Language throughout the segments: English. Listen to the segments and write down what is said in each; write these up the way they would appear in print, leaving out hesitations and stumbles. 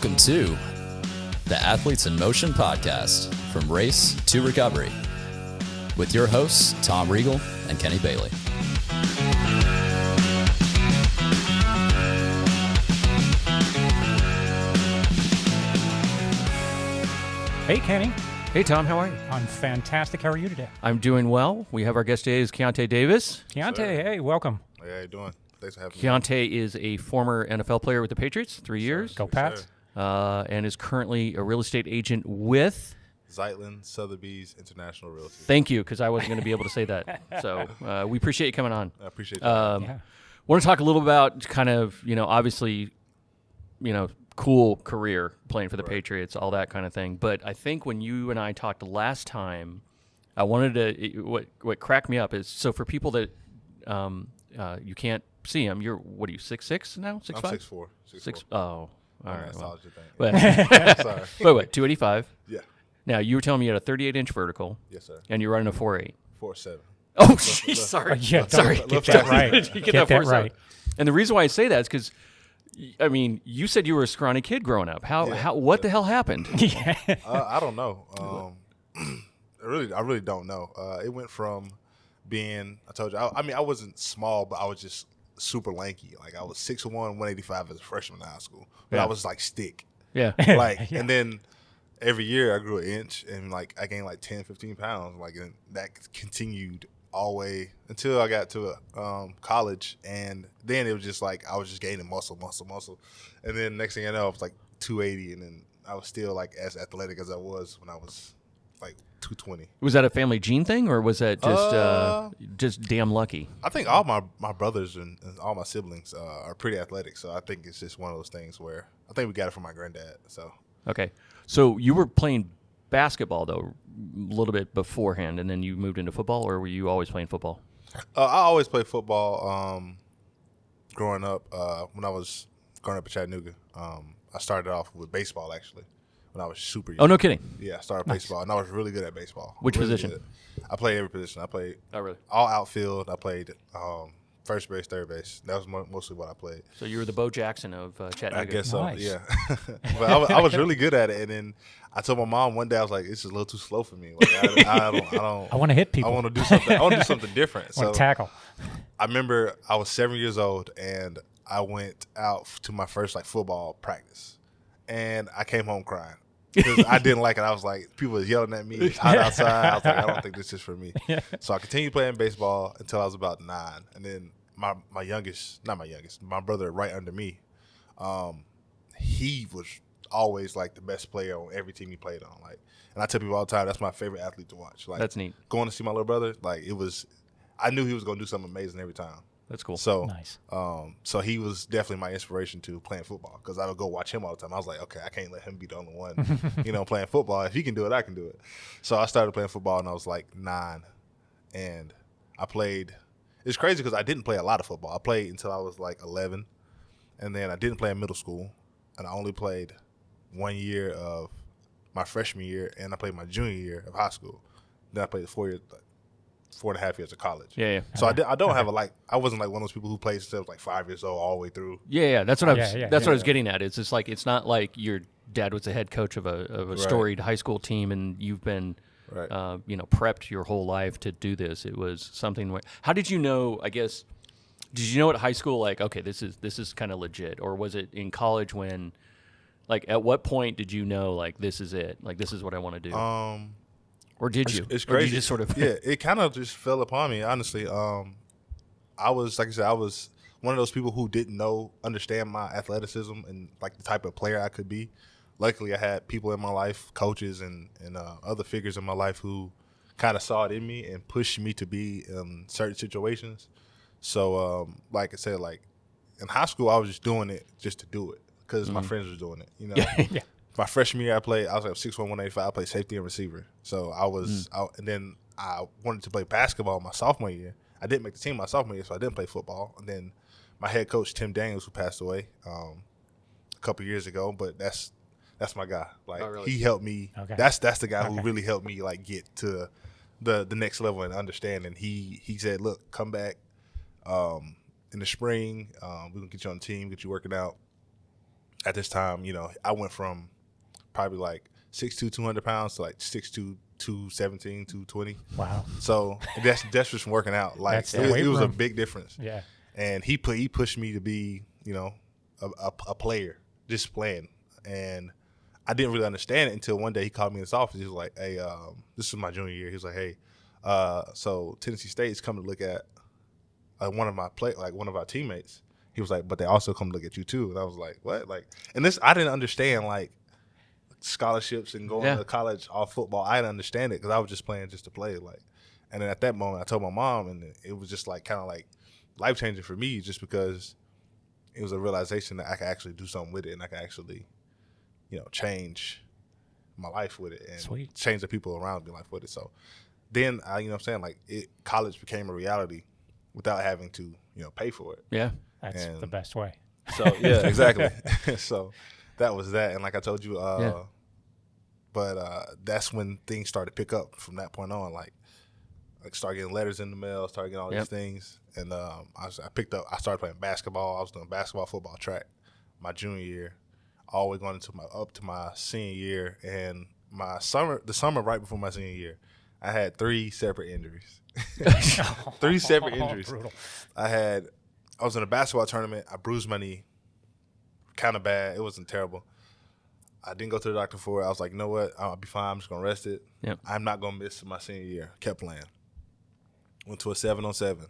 Welcome to the Athletes in Motion podcast, from race to recovery, with your hosts, Tom Riegel and Kenny Bailey. Hey, Kenny. Hey, Tom, how are you? I'm fantastic. How are you today? I'm doing well. We have our guest today is Keionta Davis. Keionta, hey, welcome. Hey, how you doing? Thanks for having me. Keionta is a former NFL player with the Patriots, 3 years, Go Pats. and is currently a real estate agent with... Zeitlin Sotheby's International Realty. Thank you, because I wasn't going to be able to say that. So we appreciate you coming on. I appreciate that. Yeah. Want to talk a little about kind of, obviously, cool career playing for the Patriots, all that kind of thing. But I think when you and I talked last time, I wanted to, what cracked me up is, so for people that you can't see him, you're, what are you, 6'6" now? 6'5"? I'm 6'4". 6'4". Oh, all right. That's Well. all you think. But, Sorry. wait, 285? Yeah. Now, you were telling me you had a 38-inch vertical, Yes, sir. and you're running a 4.8. 4'7". Oh, jeez, sorry. Yeah, Sorry. get that right. You Get that right. And the reason why I say that is because, you said you were a scrawny kid growing up. What the hell happened? I don't know. I really don't know. It went from being, I told you, I wasn't small, but I was just super lanky. Like, I was 6'1", 185 as a freshman in high school. But Yeah. I was like stick. Yeah. And then every year I grew an inch, and I gained 10, 15 pounds. And that continued all the way until I got to college, and then it was just I was just gaining muscle. And then next thing I know, I was 280, and then I was still as athletic as I was when I was 220. Was that a family gene thing, or was that just damn lucky? I think all my brothers and all my siblings are pretty athletic, so I think it's just one of those things where I think we got it from my granddad. So Okay. So you were playing basketball, though, a little bit beforehand, and then you moved into football, or were you always playing football? I always played football growing up. When I was growing up in Chattanooga, I started off with baseball, actually, when I was super young. Oh, no kidding. Yeah, I started baseball, and I was really good at baseball. Which Really position? good. I played every position. I played Oh, really? all outfield. I played first base, third base. That was mostly what I played. So you were the Bo Jackson of Chattanooga. I guess so, Nice. yeah. But I was really good at it, and then I told my mom one day, I was like, "This is a little too slow for me. I don't. I want to hit people. I want to do something. I want to do something different." I want to tackle. I remember I was 7 years old, and I went out to my first football practice, and I came home crying because I didn't like it. I was like, people was yelling at me. It's hot outside. I was like, I don't think this is for me. So I continued playing baseball until I was about 9, and then my brother right under me, he was always the best player on every team he played on. And I tell people all the time, that's my favorite athlete to watch. That's neat. Going to see my little brother, I knew he was going to do something amazing every time. That's cool. So, Nice. So he was definitely my inspiration to playing football, because I would go watch him all the time. I was like, okay, I can't let him be the only one, playing football. If he can do it, I can do it. So I started playing football, and I was 9, and I played. It's crazy because I didn't play a lot of football. I played until I was 11, and then I didn't play in middle school, and I only played 1 year of my freshman year, and I played my junior year of high school. Then I played 4.5 years of college. Yeah. So I don't have I wasn't one of those people who played since I was 5 years old all the way through. Yeah. That's what I was. Yeah, That's what I was getting at. It's just it's not like your dad was the head coach of a storied high school team, and you've been, Right. prepped your whole life to do this. It was something where. How did you know? I guess. Did you know at high school okay, this is kind of legit, or was it in college when, at what point did you know this is it? This is what I want to do. Or did you? It's Or did crazy. you just sort of. Yeah, it kind of just fell upon me, honestly. I was, like I said, I was one of those people who didn't understand my athleticism and the type of player I could be. Luckily, I had people in my life, coaches and other figures in my life who kind of saw it in me and pushed me to be in certain situations. So, like I said, in high school, I was just doing it just to do it because my friends were doing it. Yeah. My freshman year, I was 6'1", 185. I played safety and receiver. So I was out, and then I wanted to play basketball my sophomore year. I didn't make the team my sophomore year, so I didn't play football. And then my head coach, Tim Daniels, who passed away a couple years ago, but that's my guy. Really? He helped me. Okay. That's the guy who really helped me get to the next level and understand. And he said, look, come back in the spring. We're gonna get you on the team, get you working out. at this time, I went from probably like 6'2", 200 pounds to like 6'2", 217, 220. Wow. So that's just from working out. Like That's the weight it was a room. big difference. Yeah. And he pushed me to be, a player, just playing. And I didn't really understand it until one day he called me in his office. He was like, "Hey, this was my junior year." He was like, "Hey, so Tennessee State's coming to look at one of our teammates." He was like, "But they also come to look at you too." And I was like, "What?" Like, and this I didn't understand like scholarships and going to college off football. I didn't understand it because I was just playing just to play. Like, and then at that moment, I told my mom, and it was just like kind of like life changing for me, just because it was a realization that I could actually do something with it, and I could actually, change my life with it, and Sweet. change the people around me life with it. So then like college became a reality without having to, pay for it. Yeah. That's And the best way. So yeah, exactly. So that was that, and like I told you, but that's when things started to pick up from that point on. Like start getting letters in the mail, start getting all these things, and I started playing basketball. I was doing basketball, football, track my junior year, all the way going up to my senior year, and the summer right before my senior year, I had 3 separate injuries. 3 separate injuries. Brutal. I was in a basketball tournament. I bruised my knee, kind of bad. It wasn't terrible. I didn't go to the doctor for it. I was like, you know what? I'll be fine. I'm just gonna rest it. Yep. I'm not gonna miss my senior year. Kept playing. Went to a 7-on-7.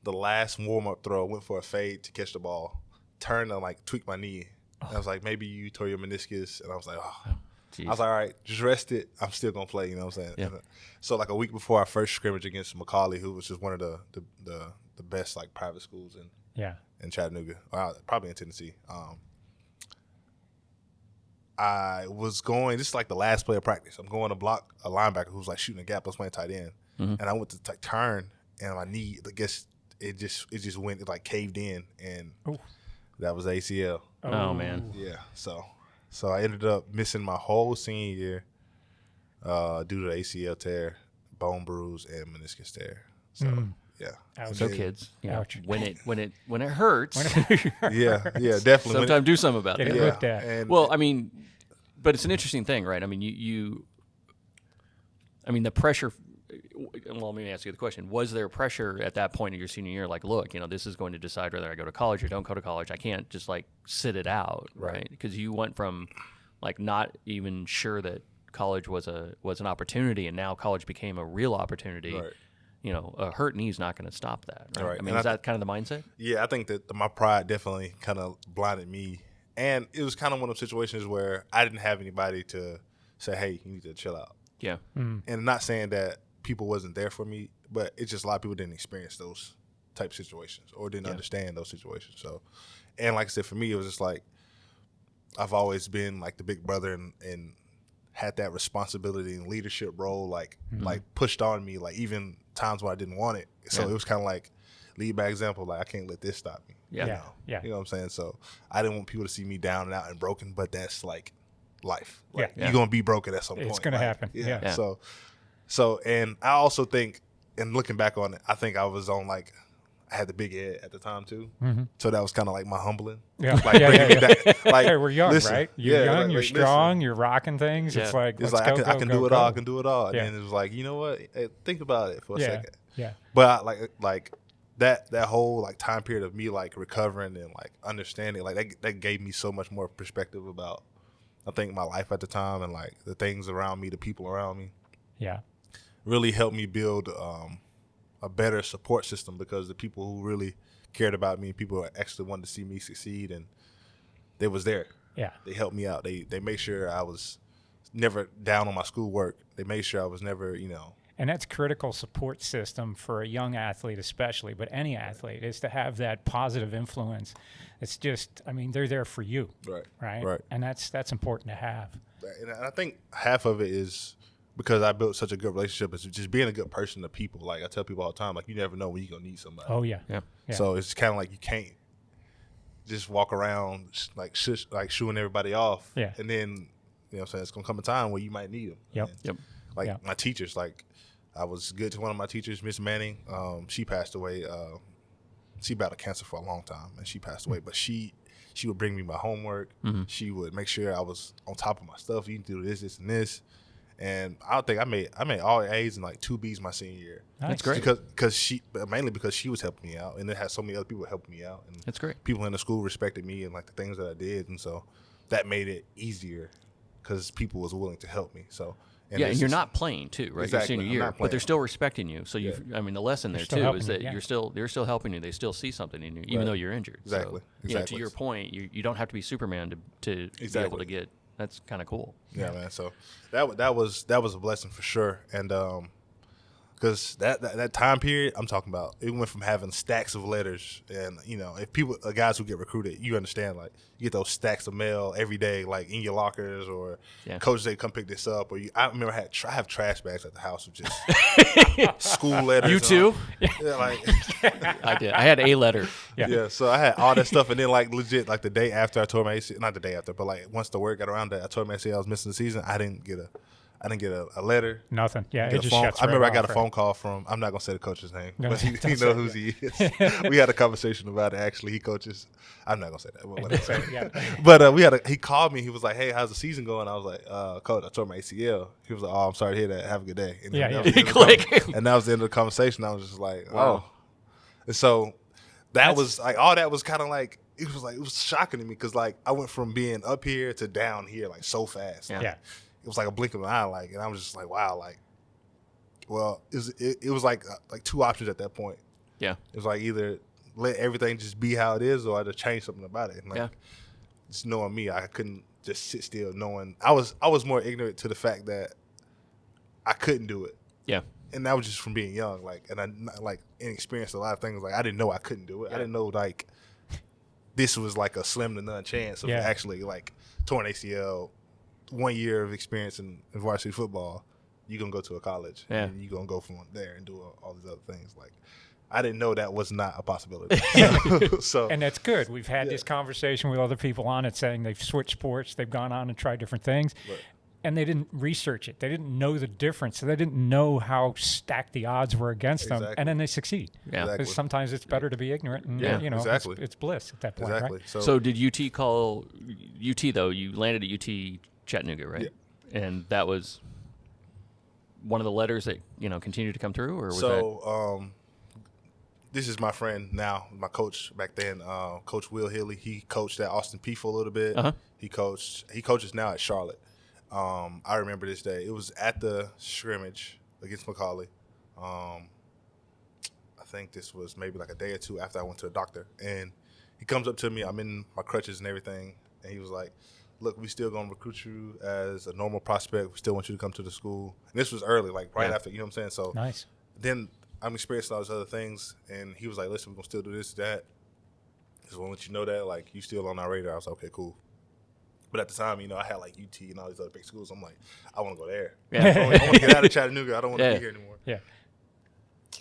The last warm-up throw, went for a fade to catch the ball. Turned and like tweaked my knee. And I was like, maybe you tore your meniscus. And I was like, oh. Jeez. I was like, all right, just rest it. I'm still gonna play. You know what I'm saying? Yeah. So like a week before our first scrimmage against Macaulay, who was just one of the best like private schools in Chattanooga, probably in Tennessee. I was going. This is like the last play of practice. I'm going to block a linebacker who was like shooting a gap. I was playing tight end, and I went to turn, and my knee, I guess it just went, it like caved in, and that was ACL. Oh man. Yeah. So I ended up missing my whole senior year due to the ACL tear, bone bruise, and meniscus tear. So yeah. Ouch. So kids, Ouch. when it hurts, Yeah, definitely. sometimes do something about Get it. it looked at. And Well, I mean, but it's an interesting thing, right? I mean, the pressure. Well, let me ask you the question: was there pressure at that point in your senior year? Like, look, this is going to decide whether I go to college or don't go to college. I can't just like sit it out, right? Because you went from like not even sure that college was an opportunity, and now college became a real opportunity. Right. A hurt knee is not going to stop that, right? Right. I mean, And is that kind of the mindset? Yeah, I think that my pride definitely kind of blinded me. And it was kind of one of those situations where I didn't have anybody to say, hey, you need to chill out. Yeah. And not saying that people wasn't there for me, but it's just a lot of people didn't experience those type situations or didn't understand those situations. So, and like I said, for me, it was just like I've always been like the big brother and had that responsibility and leadership role, like pushed on me, like even times when I didn't want it. So it was kind of like lead by example. Like I can't let this stop me. Yeah. Yeah. You know what I'm saying? So I didn't want people to see me down and out and broken, but that's like life. Like, Yeah. you're gonna be broken at some point. It's gonna like, happen. Yeah. So and I also think, and looking back on it, I think I was on like I had the big head at the time too. So that was kind of like my humbling. Yeah. Like bringing me back. Like Hey, we're young, listen, right? You're young, like, you're listen. strong, you're rocking things. Yeah. It's like, It's let's like go, I can go, do it go. all. I can do it all. And Yeah. then it was like, you know what? Hey, think about it for a second. Yeah. But like that whole like time period of me like recovering and like understanding, like that gave me so much more perspective about, I think, my life at the time and like the things around me, the people around me. Yeah. Really helped me build a better support system, because the people who really cared about me, people who actually wanted to see me succeed, and they was there. Yeah. They helped me out. They made sure I was never down on my schoolwork. They made sure I was never, And that's critical support system for a young athlete especially, but any athlete, is to have that positive influence. It's just, they're there for you. Right? And that's important to have. And I think half of it is because I built such a good relationship. It's just being a good person to people. Like I tell people all the time, like you never know when you're going to need somebody. Oh, yeah. Yeah. So it's kind of like you can't just walk around like shooing everybody off. Yeah. And then, it's going to come a time where you might need them. Yep. And Yep. like my teachers, like I was good to one of my teachers, Miss Manning. She passed away. She battled cancer for a long time, and she passed away. But she she would bring me my homework. She would make sure I was on top of my stuff. You can do this, and this. And I think I made all A's and like 2 B's my senior year. Nice. That's great. Mainly because she was helping me out, and it had so many other people helping me out. And That's great. People in the school respected me and like the things that I did, and so that made it easier because people was willing to help me. So and you're not playing too, right? Exactly. Your senior year, but they're still respecting you. So I mean, the lesson there too is that they're still helping you. They still see something in you, even though you're injured. Exactly. So, to your point, you don't have to be Superman to be able to get. That's kind of cool. Yeah, man. So that was a blessing for sure, and because that time period I'm talking about, it went from having stacks of letters, and if guys who get recruited, you understand, like you get those stacks of mail every day, like in your lockers, or coaches say come pick this up, or I remember I have trash bags at the house with just school letters. You too? Yeah, like I did. I had a letter. Yeah, so I had all that stuff, and then like legit, like the day after I tore my ACL, not the day after, but like once the word got around that I tore my ACL, I was missing the season. I didn't get a letter. Nothing. Yeah, it just shuts I remember right I got off, a phone call from, I'm not going to say the coach's name, No, but he knows who he is. We had a conversation about it, actually. He coaches. I'm not going to say that. But whatever. But he called me. He was like, hey, how's the season going? I was like, coach, I tore my ACL. He was like, oh, I'm sorry to hear that. Have a good day. And and that was the end of the conversation. I was just like, wow. And so that was like, all that was kind of like, it was shocking to me because like I went from being up here to down here like so fast. Yeah. It was like a blink of an eye, like, and I was just like, wow, like, well, it was like 2 options at that point. Yeah. It was like either let everything just be how it is, or I had to change something about it. And like, just knowing me, I couldn't just sit still. Knowing I was more ignorant to the fact that I couldn't do it. Yeah. And that was just from being young, like, and I like inexperienced a lot of things. Like I didn't know I couldn't do it. I didn't know like this was like a slim to none chance of actually like torn ACL. 1 year of experience in varsity football, you're going to go to a college. And you're going to go from there and do all these other things. Like, I didn't know that was not a possibility. So, and that's good. We've had this conversation with other people on it saying they've switched sports, they've gone on and tried different things, and they didn't research it. They didn't know the difference. So they didn't know how stacked the odds were against them, and then they succeed. Yeah. Because sometimes it's better to be ignorant, and it's bliss at that point, right? So did UT call – UT, though, you landed at UT – Chattanooga, right? Yeah. And that was one of the letters that continued to come through, or was that? This is my friend now, my coach back then, Coach Will Hilly. He coached at Austin Peay for a little bit. He coaches now at Charlotte. I remember this day. It was at the scrimmage against McCallie. I think this was maybe like a day or 2 after I went to the doctor, and he comes up to me. I'm in my crutches and everything, and he was like, look, we still going to recruit you as a normal prospect. We still want you to come to the school. And this was early, like right after, you know what I'm saying? So nice. Then I'm experiencing all these other things, and he was like, listen, we're going to still do this, that. Just want to let you know that, like, you still on our radar. I was like, okay, cool. But at the time, I had like UT and all these other big schools. I'm like, I want to go there. Yeah. I want to get out of Chattanooga. I don't want to be here anymore. Yeah.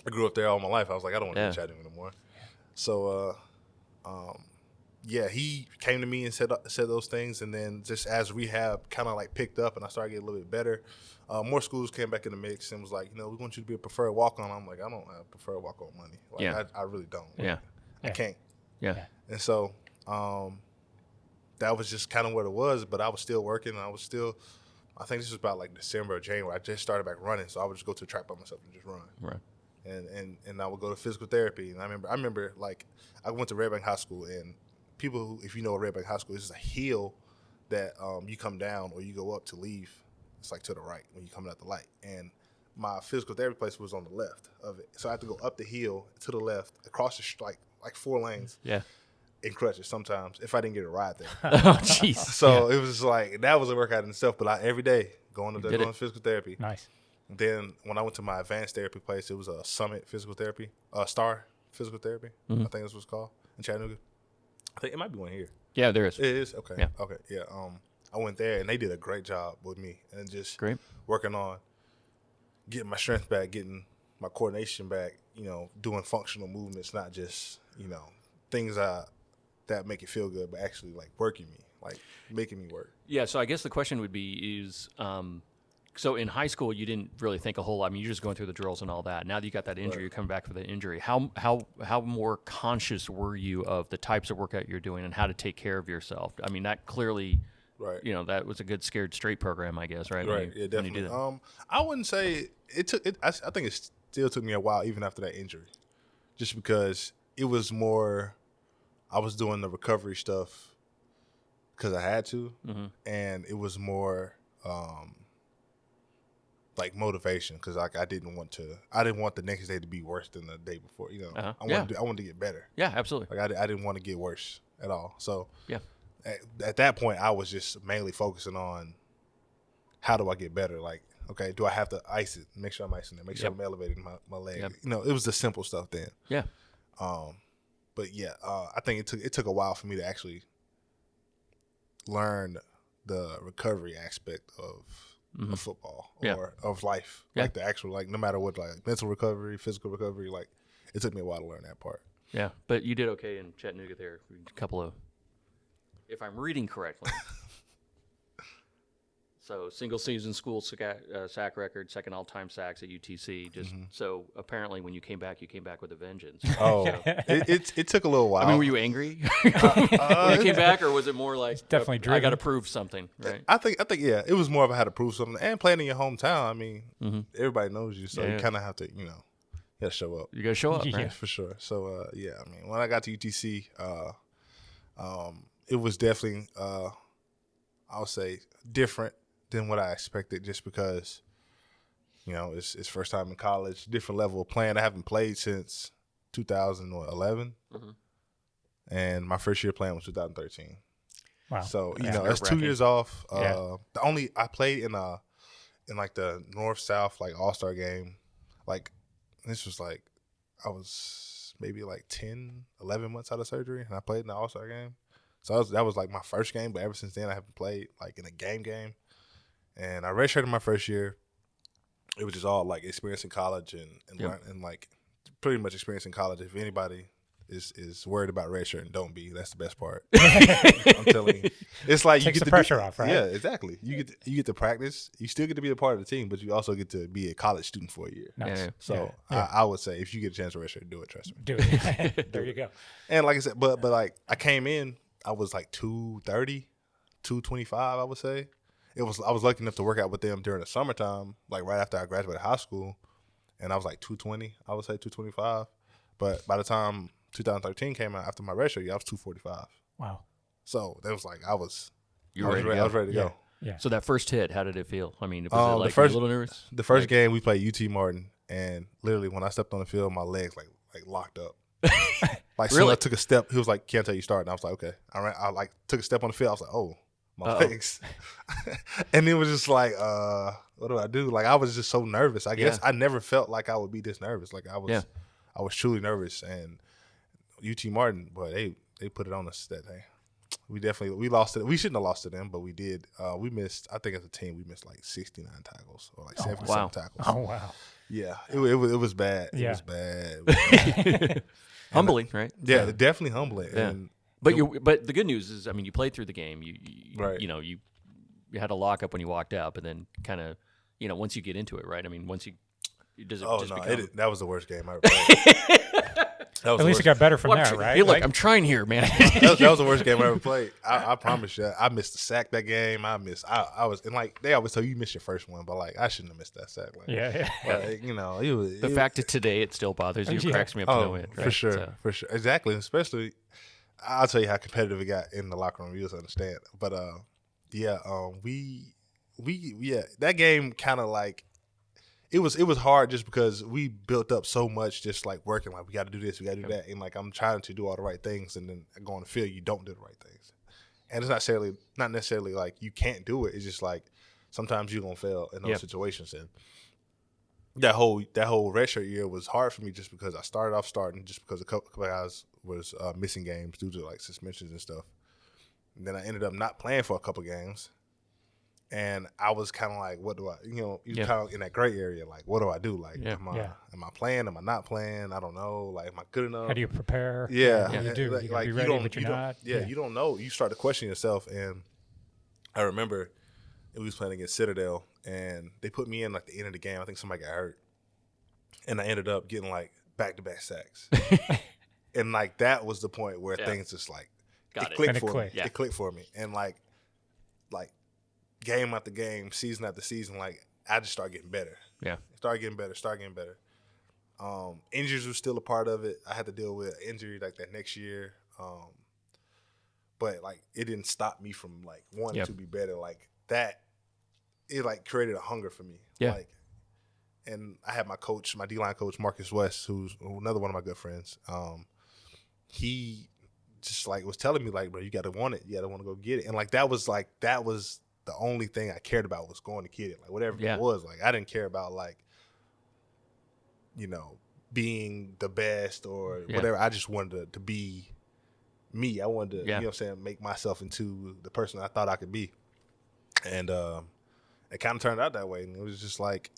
I grew up there all my life. I was like, I don't want to be in Chattanooga anymore. So, he came to me and said those things, and then just as rehab kind of like picked up and I started getting a little bit better, more schools came back in the mix and was like, we want you to be a preferred walk-on. I'm like, I don't have preferred walk-on money. Like, I really don't. Yeah. I can't. Yeah. And so that was just kind of what it was, but I was still working. I think this was about like December or January. I just started back running, so I would just go to the track by myself and just run. Right. And I would go to physical therapy. And I remember like I went to Red Bank High School, and people who, if you know what Red Bank High School is, a hill that you come down or you go up to leave. It's like to the right when you come out the light. And my physical therapy place was on the left of it. So I had to go up the hill to the left, across the like 4 lanes. Yeah. In crutches sometimes if I didn't get a ride there. Oh, jeez. So it was like, that was a workout in itself, but every day going up there, going to physical therapy. Nice. Then when I went to my advanced therapy place, it was a Summit Physical Therapy, Star Physical Therapy. I think that's what it's called in Chattanooga. I think it might be one here. Yeah, there is. It is? Okay. Yeah. Okay. Yeah. I went there, and they did a great job with me, and just working on getting my strength back, getting my coordination back, doing functional movements, not just, things that make it feel good, but actually like working me, like making me work. Yeah. So I guess the question would be is, So in high school, you didn't really think a whole lot. I mean, you're just going through the drills and all that. Now that you got that injury, you're coming back for the injury. How more conscious were you of the types of workout you're doing and how to take care of yourself? I mean, that clearly, that was a good scared straight program, I guess, right? Right. Yeah, definitely. I wouldn't say it took. I think it still took me a while, even after that injury, just because it was more. I was doing the recovery stuff because I had to, and it was more. Like motivation, because like I didn't want the next day to be worse than the day before. I wanted to get better. Yeah, absolutely. Like I didn't want to get worse at all. So at that point, I was just mainly focusing on how do I get better. Like, okay, do I have to ice it? Make sure I'm icing it. Make sure I'm elevating my leg. Yep. It was the simple stuff then. Yeah. But yeah, I think it took a while for me to actually learn the recovery aspect of football or of life, like the actual, like no matter what, like mental recovery, physical recovery, like it took me a while to learn that part. Yeah, but you did okay in Chattanooga there. A couple of, if I'm reading correctly. So single season school sack record, second all-time sacks at UTC. So apparently when you came back with a vengeance. Oh, it took a little while. I mean, were you angry when you came back, or was it more like definitely driven. I got to prove something? Right. I think yeah, it was more of I had to prove something, and playing in your hometown. I mean, everybody knows you, so you kind of have to, you got to show up. You got to show up, right? For sure. So I mean, when I got to UTC, it was definitely I would say different than what I expected, just because it's first time in college, different level of playing. I haven't played since 2011, and my first year playing was 2013. Wow! So that's 2 years off. I played in like the North South like All-Star game. Like this was like I was maybe like 10, 11 months out of surgery, and I played in the All-Star game. So that was like my first game, but ever since then I haven't played like in a game. And I redshirted my first year. It was just all like experience in college and learn, and like pretty much experience in college. If anybody is worried about redshirting, don't be. That's the best part. I'm telling you, it's like takes you get the pressure off, right? Yeah, exactly. You get to practice. You still get to be a part of the team, but you also get to be a college student for a year. Nice. Yeah. So I would say if you get a chance to redshirt, do it. Trust me. Do it. There you go. And like I said, but like I came in, I was like 230, 225, I would say. I was lucky enough to work out with them during the summertime, like right after I graduated high school, and I was like 220, I would say 225. But by the time 2013 came out after my redshirt year, I was 245. Wow! So that was like I was ready to go. Yeah. So that first hit, how did it feel? I mean, was it like a little nervous? The first game we played UT Martin, and literally when I stepped on the field, my legs like locked up. Like really? So I took a step. He was like, "Keionta, you start." And I was like, "Okay." I like took a step on the field. I was like, "Oh, my legs." And it was just like, what do I do? Like I was just so nervous. I guess I never felt like I would be this nervous. Like I was truly nervous. And UT Martin, boy, they put it on us that day. We lost it. We shouldn't have lost to them, but we did. We missed. I think as a team, we missed like 69 tackles or like 77 tackles. Oh wow! Yeah, it was bad. Yeah. It was bad. Humbling, right? Yeah, definitely humbling. Yeah. And but the good news is, I mean, you played through the game. You had a lockup when you walked out, but then kind of, once you get into it, right? I mean, once you that was the worst game I ever played. At least it got better from there, right? Hey, look, I'm trying here, man. that was the worst game I ever played. I promise you. I missed the sack that game. I was, and like they always tell you miss your first one, but like I shouldn't have missed that sack. Like, like, it was the fact that today it still bothers you, cracks me up to no end. Right? For sure, exactly. Especially, I'll tell you how competitive it got in the locker room. You'll understand. But that game kind of like. It was hard just because we built up so much, just like working, like we got to do this, we got to do that, and like I'm trying to do all the right things, and then I go on the field, you don't do the right things, and it's not necessarily like you can't do it. It's just like sometimes you're gonna fail in those situations, and that whole redshirt year was hard for me just because I started off starting just because a couple guys was missing games due to like suspensions and stuff, and then I ended up not playing for a couple games. And I was kind of like, what do I, you're kind of in that gray area. Like, what do I do? Like, am I playing? Am I not playing? I don't know. Like, am I good enough? How do you prepare? Yeah. You do. Like, you be ready, but you're not. You don't know. You start to question yourself. And I remember we was playing against Citadel, and they put me in like the end of the game. I think somebody got hurt, and I ended up getting like back-to-back sacks. And like that was the point where things just like it clicked for me. It clicked for me, and like game after game, season after season, like I just started getting better. Yeah, started getting better. Injuries were still a part of it. I had to deal with injury like that next year, but like it didn't stop me from like wanting to be better. Like that, it like created a hunger for me. Yeah. Like, and I had my coach, my D-line coach, Marcus West, who's another one of my good friends. He just like was telling me like, bro, you got to want it. You got to want to go get it. And like that was the only thing I cared about was going to get it. Like whatever it was. Like I didn't care about like, you know, being the best or whatever. I just wanted to be me. I wanted to, you know what I'm saying, make myself into the person I thought I could be. And it kind of turned out that way. And it was just like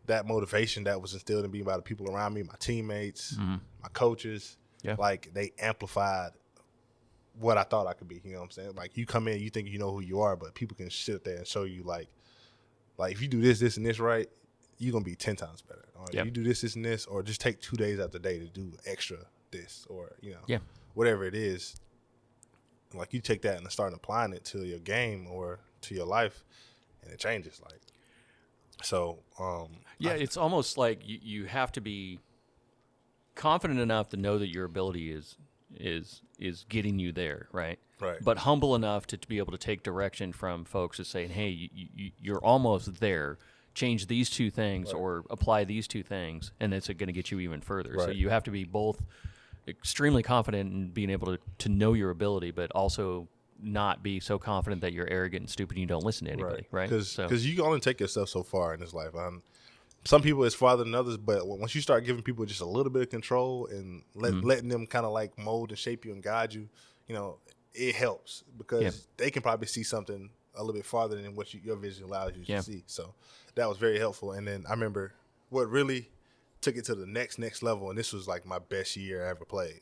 that motivation that was instilled in me by the people around me, my teammates, my coaches. Yeah. Like they amplified what I thought I could be. You know what I'm saying? Like you come in, you think you know who you are, but people can sit there and show you like if you do this, this, and this right, you're going to be 10 times better. Or if you do this, this, and this, or just take 2 days out the day to do extra this or, you know, whatever it is. Like you take that and start applying it to your game or to your life and it changes. Like, so. It's almost like you have to be confident enough to know that your ability is getting you there, right? Right. But humble enough to be able to take direction from folks as saying, hey, you're almost there. Change these two things or apply these two things, and it's going to get you even further. Right. So you have to be both extremely confident in being able to know your ability, but also not be so confident that you're arrogant and stupid and you don't listen to anybody, right? Because you can only take yourself so far in this life. Some people it's farther than others, but once you start giving people just a little bit of control and letting them kind of like mold and shape you and guide you, you know, it helps because they can probably see something a little bit farther than what your vision allows you to see. So that was very helpful. And then I remember what really took it to the next level, and this was like my best year I ever played,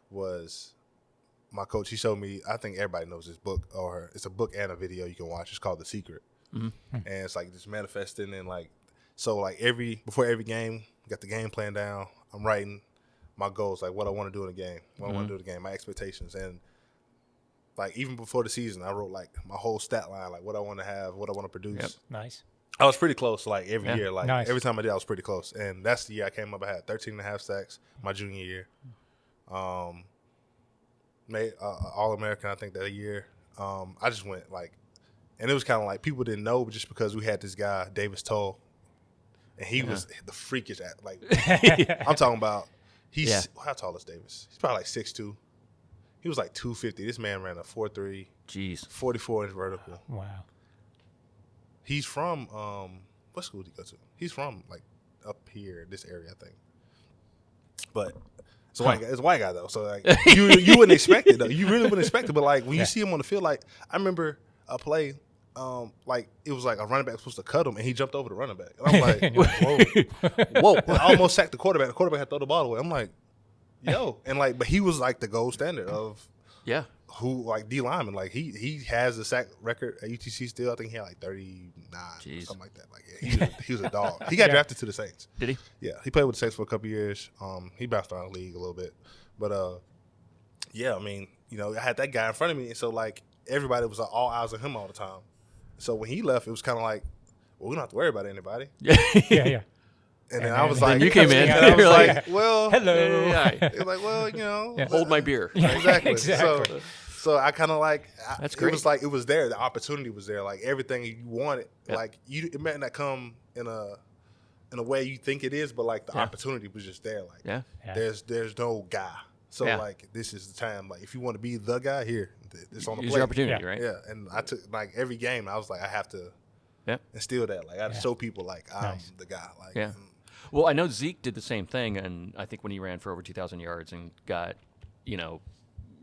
was my coach. He showed me, I think everybody knows this book, or it's a book and a video you can watch. It's called The Secret. And it's like just manifesting and like, so like before every game, got the game plan down. I'm writing my goals, like what I want to do in the game, my expectations. And like even before the season, I wrote like my whole stat line, like what I want to have, what I want to produce. Yep. Nice. I was pretty close like every year. Like every time I did, I was pretty close. And that's the year I came up, I had 13 and a half sacks my junior year. Made All-American, I think, that year. I just went like, and it was kind of like people didn't know just because we had this guy, Davis Toll. And he was the freakish, like, I'm talking about, how tall is Davis? He's probably like 6'2". He was like 250. This man ran a 4.3. Jeez. 44-inch vertical. Wow. He's from, what school did he go to? He's from, like, up here, this area, I think. But it's a white guy, though. So, like, you wouldn't expect it, though. You really wouldn't expect it. But, like, when you see him on the field, like, I remember a play, like it was like a running back was supposed to cut him, and he jumped over the running back. And I'm like, whoa! I almost sacked the quarterback. The quarterback had to throw the ball away. I'm like, yo, and like, but he was like the gold standard of who like D lineman. Like he has the sack record at UTC still. I think he had like 39, something like that. Like he was a dog. He got drafted to the Saints. Did he? Yeah, he played with the Saints for a couple years. He bounced around the league a little bit, but I mean, you know, I had that guy in front of me, and so like everybody was all eyes on him all the time. So when he left, it was kind of like, well, we don't have to worry about anybody. Yeah. And then I was like, you came in. And I was like, well, hello. It was like, well, you know, hold my beer. Exactly. So I kind of like, that's great. It was like it was there. The opportunity was there. Like everything you wanted. Like it might not come in a way you think it is, but like the opportunity was just there. Like there's no guy. So like this is the time. Like if you want to be the guy, here, it's on the plate. Use your opportunity, right? Yeah, and I took like every game. I was like, I have to instill that. Like I had to show people like I'm the guy. Like Well, I know Zeke did the same thing, and I think when he ran for over 2,000 yards and got, you know,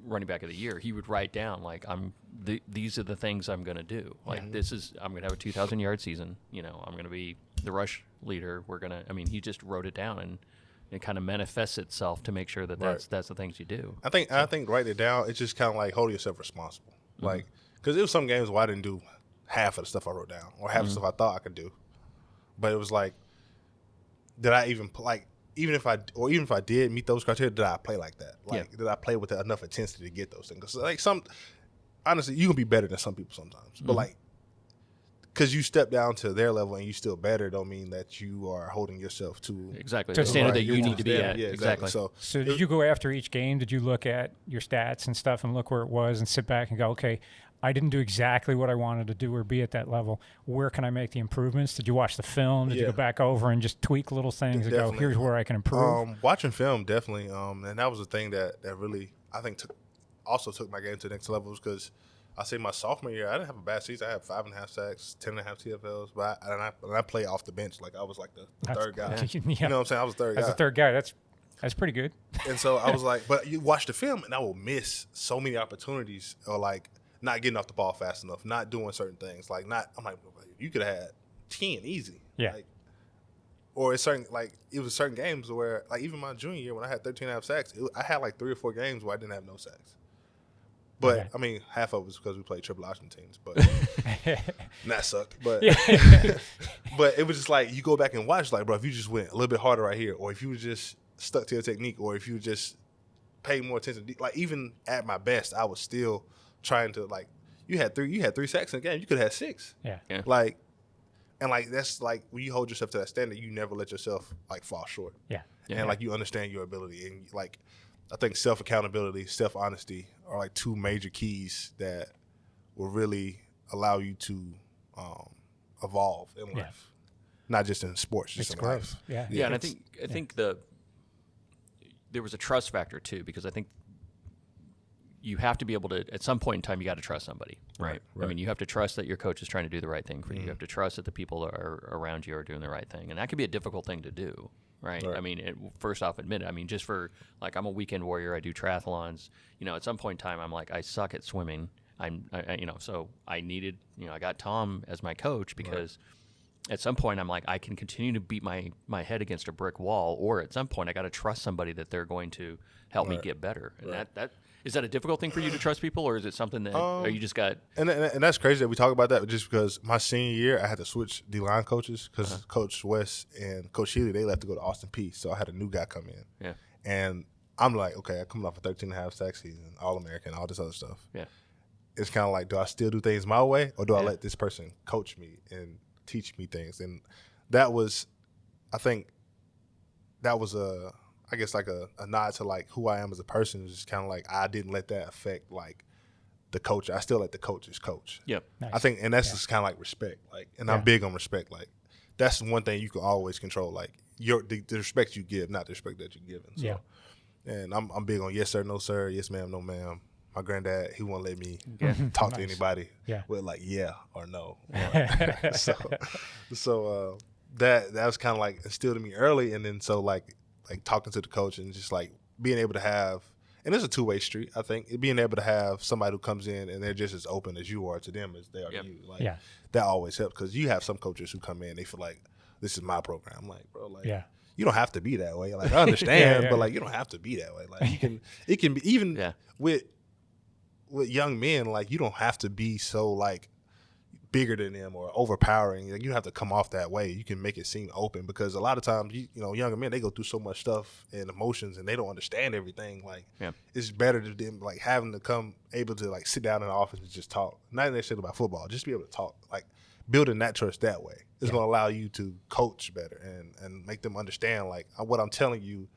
running back of the year, he would write down like these are the things I'm going to do. Like I'm going to have a 2,000-yard season. You know, I'm going to be the rush leader. He just wrote it down and it kind of manifests itself to make sure that that's the things you do. I think write it down. It's just kind of like holding yourself responsible. Like, because there was some games where I didn't do half of the stuff I wrote down or half of the stuff I thought I could do. But it was like, did I even like even if I did meet those criteria, did I play like that? Like, did I play with enough intensity to get those things? 'Cause like honestly, you can be better than some people sometimes, but like, because you step down to their level and you still better, don't mean that you are holding yourself to the standard that you need to be at. Yeah, exactly. So did you go after each game? Did you look at your stats and stuff and look where it was and sit back and go, okay, I didn't do exactly what I wanted to do or be at that level. Where can I make the improvements? Did you watch the film? Did you go back over and just tweak little things and go, here's where I can improve? Watching film, definitely. And that was the thing that really, I think, took my game to the next level, because I say my sophomore year, I didn't have a bad season. I had 5.5 sacks, 10.5 TFLs, but I played off the bench. Like, I was like the third guy. You know what I'm saying? I was the third guy. As a third guy, that's pretty good. And so I was like, but you watch the film, and I will miss so many opportunities, or like not getting off the ball fast enough, not doing certain things. Like, I'm like, you could have had 10 easy. Yeah. Like, or it's certain, like, it was certain games where, like, even my junior year when I had 13.5 sacks, I had like 3 or 4 games where I didn't have no sacks. But, I mean, half of it was because we played triple option teams, but and that sucked. But but it was just like, you go back and watch, like, bro, if you just went a little bit harder right here, or if you just stuck to your technique, or if you just paid more attention, like, even at my best, I was still trying to, like, you had 3 sacks in a game, you could have had 6. Yeah. Like, and like, that's like, when you hold yourself to that standard, you never let yourself like fall short. Yeah. And like, you understand your ability, and like, I think self-accountability, self-honesty are like 2 major keys that will really allow you to evolve in life, not just in sports, just in life. Yeah. And I think there was a trust factor too, because I think you have to be able to, at some point in time, you got to trust somebody, right? I mean, you have to trust that your coach is trying to do the right thing for you. You have to trust that the people are around you are doing the right thing, and that can be a difficult thing to do. Right. I mean, first off, admit it. I mean, just for, like, I'm a weekend warrior. I do triathlons. You know, at some point in time, I'm like, I suck at swimming. So I needed, I got Tom as my coach, because at some point I'm like, I can continue to beat my head against a brick wall, or at some point I got to trust somebody that they're going to help me get better. And that is that a difficult thing for you to trust people, or is it something that or you just got? And that's crazy that we talk about that, just because my senior year I had to switch D-line coaches, because Coach West and Coach Healy, they left to go to Austin Peay, so I had a new guy come in. Yeah. And I'm like, okay, I'm coming off a 13.5 sack season, All-American, all this other stuff. Yeah. It's kind of like, do I still do things my way, or do I let this person coach me and teach me things? And that was, I think, I guess like a nod to like who I am as a person. Is just kind of like, I didn't let that affect like the coach. I still let the coaches coach. Yep. Nice. I think, and that's just kind of like respect. Like, and I'm big on respect. Like, that's one thing you can always control. Like, the respect you give, not the respect that you're giving. So, and I'm big on yes sir, no sir, yes ma'am, no ma'am. My granddad, he won't let me talk to anybody with like yeah or no. So that was kind of like instilled in me early, and then so like talking to the coach and just like being able to have, and it's a 2-way street, I think, being able to have somebody who comes in and they're just as open as you are to them as they are to you. Like, that always helps, because you have some coaches who come in, they feel like, this is my program. I'm like, bro, like, you don't have to be that way. Like, I understand, but like, you don't have to be that way. Like, it can be, even with young men, like, you don't have to be so like bigger than them or overpowering. Like, you don't have to come off that way. You can make it seem open, because a lot of times, younger men, they go through so much stuff and emotions, and they don't understand everything. Like, it's better to them, like, having to come able to like sit down in the office and just talk. Not necessarily about football, just be able to talk. Like, building that trust that way is going to allow you to coach better and make them understand, like, what I'm telling you,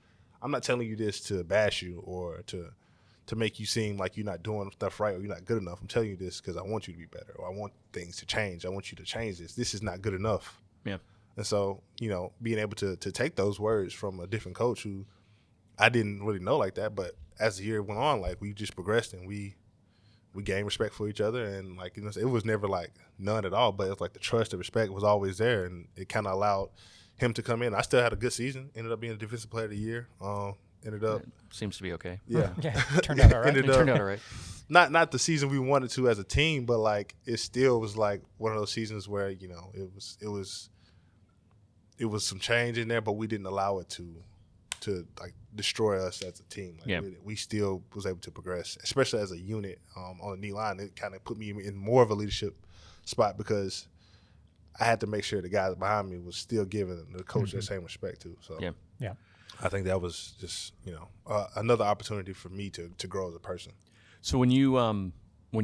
I'm not telling you this to bash you or to make you seem like you're not doing stuff right or you're not good enough. I'm telling you this because I want you to be better, or I want things to change. I want you to change this. This is not good enough. Yeah. And so, being able to take those words from a different coach who I didn't really know like that, but as the year went on, like, we just progressed and we gained respect for each other, and like, it was never like none at all, but it's like the trust and respect was always there, and it kind of allowed him to come in. I still had a good season, ended up being the defensive player of the year. Ended up, seems to be okay. Yeah. Turned out all right. Turned out all right. Not the season we wanted to as a team, but like, it still was like one of those seasons where, it was some change in there, but we didn't allow it to to like destroy us as a team. Like, we still was able to progress, especially as a unit on the knee line. It kind of put me in more of a leadership spot because I had to make sure the guys behind me was still giving the coach that same respect too. So yeah. I think that was just another opportunity for me to grow as a person. So when you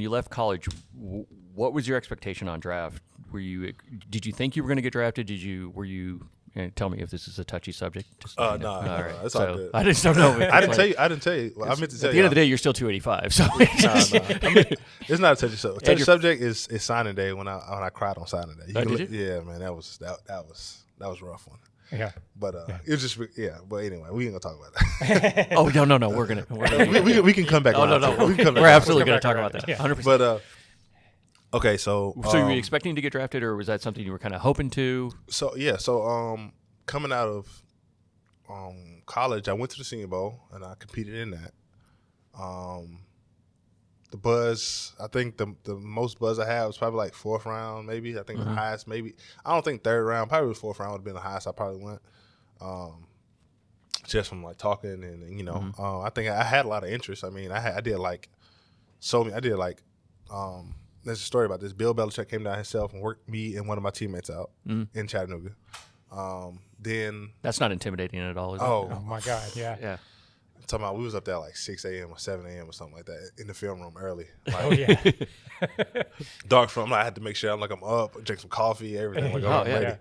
left college, what was your expectation on draft? Did you think you were going to get drafted? Were you? Tell me if this is a touchy subject. No, all right. It's all good. I just don't know. I didn't tell you. Well, I meant to tell you. At the end of the day, you're still 285. So it's not a touchy subject. Touchy subject is signing day when I cried on signing day. Did you? Yeah, man, that was a rough one. Yeah, but it was just But anyway, we ain't gonna talk about that. Oh no, we're gonna we can come back. Oh no, we're absolutely gonna talk about that. 100%. But okay, so were you expecting to get drafted, or was that something you were kind of hoping to? So coming out of college, I went to the Senior Bowl and I competed in that. The buzz, I think the most buzz I had was probably like 4th round, maybe. I think the highest, maybe. I don't think 3rd round, probably 4th round would have been the highest I probably went. Just from like talking and I think I had a lot of interest. I mean, I did like there's a story about this. Bill Belichick came down himself and worked me and one of my teammates out in Chattanooga. Then that's not intimidating at all, is it? Oh my God, yeah. I'm talking about we was up there like 6 a.m. or 7 a.m. or something like that in the film room early. Dark film. I had to make sure I'm up, drink some coffee, everything. I'm ready. Yeah.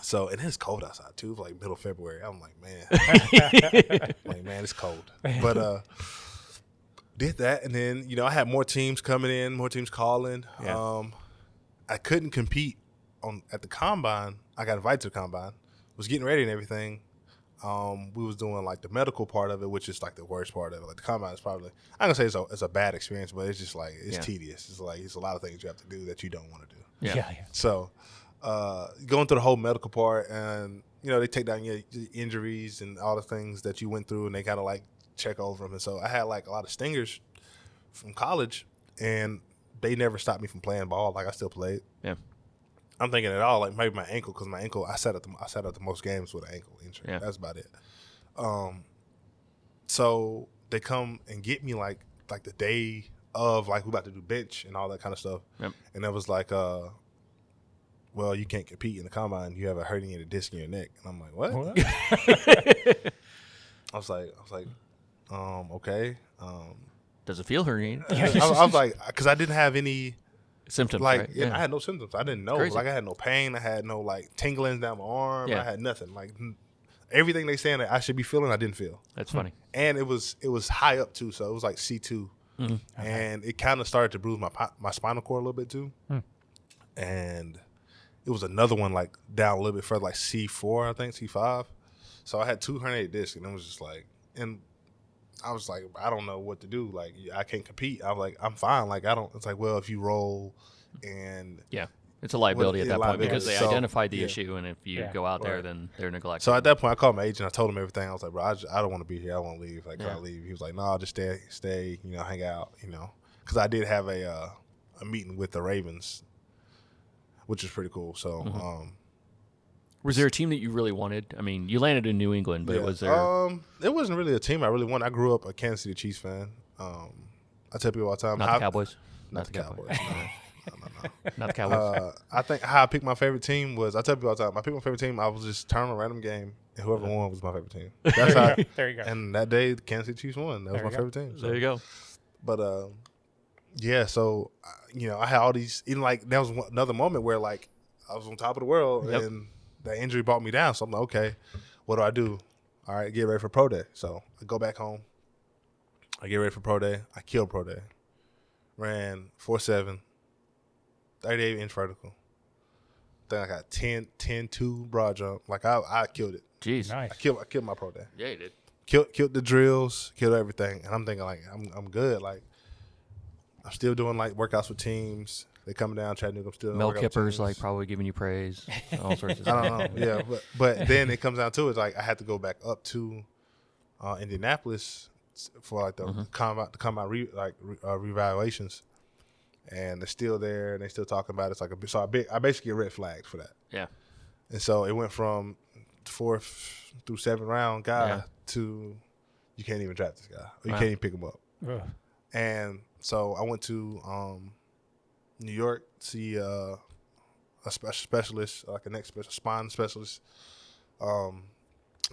So, and it's cold outside too, like middle of February. I'm like, man, it's cold. But did that, and then I had more teams coming in, more teams calling. Yeah. I couldn't compete at the combine. I got invited to the combine. Was getting ready and everything. We was doing like the medical part of it, which is like the worst part of it. Like the combine is probably, I'm gonna say it's a bad experience, but it's just like it's tedious. It's like it's a lot of things you have to do that you don't want to do. Yeah. So going through the whole medical part, and they take down your injuries and all the things that you went through, and they kind of like check over them. And so I had like a lot of stingers from college, and they never stopped me from playing ball. Like I still played. Yeah. I'm thinking at all like maybe my ankle, because my ankle I sat at the most games with an ankle injury. Yeah. That's about it. So they come and get me like the day of, like, we about to do bench and all that kind of stuff. Yep. And it was like, well, you can't compete in the combine. You have a herniated disc in your neck. And I'm like, what? I was like, okay. Does it feel herniated? I was like, because I didn't have any symptoms. Like, right? Yeah. I had no symptoms. I didn't know. Like, I had no pain. I had no like tingling down my arm. Yeah. I had nothing. Like everything they saying that I should be feeling, I didn't feel. That's funny. And it was high up too, so it was like C2, and it kind of started to bruise my spinal cord a little bit too, and it was another one like down a little bit further, like C4, I think C5. So I had 2 herniated discs, and it was just like, and I was like, I don't know what to do. Like, I can't compete. I was like, I'm fine. Like, I don't. It's like, well, if you roll, and it's a liability at that point because they identified the issue, and if you go out there, then they're neglected. So at that point, I called my agent. I told him everything. I was like, bro, I don't want to be here. I want to leave. Like, can I leave? He was like, no, I'll just stay. Hang out. Because I did have a meeting with the Ravens, which is pretty cool. So. Was there a team that you really wanted? I mean, you landed in New England, but was there? It wasn't really a team I really wanted. I grew up a Kansas City Chiefs fan. I tell people all the time. Not the Cowboys? Not the Cowboys. No. Not the Cowboys. I think how I picked my favorite team was, I tell people all the time, I picked my favorite team, I was just turning a random game, and whoever won was my favorite team. That's how. There you go. And that day, the Kansas City Chiefs won. That was my favorite team. So. There you go. But, so, I had all these, that was another moment where, like, I was on top of the world, and that injury brought me down. So I'm like, okay, what do I do? All right, get ready for pro day. So I go back home. I get ready for pro day. I killed pro day. Ran 4.7, 38-inch vertical. Then I got 10.2 broad jump. Like I killed it. Jeez, nice. I killed my pro day. Yeah, you did. Killed the drills, killed everything, and I'm thinking like I'm good. Like I'm still doing like workouts with teams. They coming down, Chattanooga. I'm still Mel Kiper's like probably giving you praise, all sorts of stuff. I don't know. Yeah, but then it comes down to it. Like I had to go back up to Indianapolis for like the combine reevaluations, and they're still there and they still talking about it. It's like I basically get red flags for that. Yeah, and so it went from 4th through 7th round guy to you can't even draft this guy. Or you can't even pick him up. Ugh. And so I went to New York to see a specialist, like a spine specialist.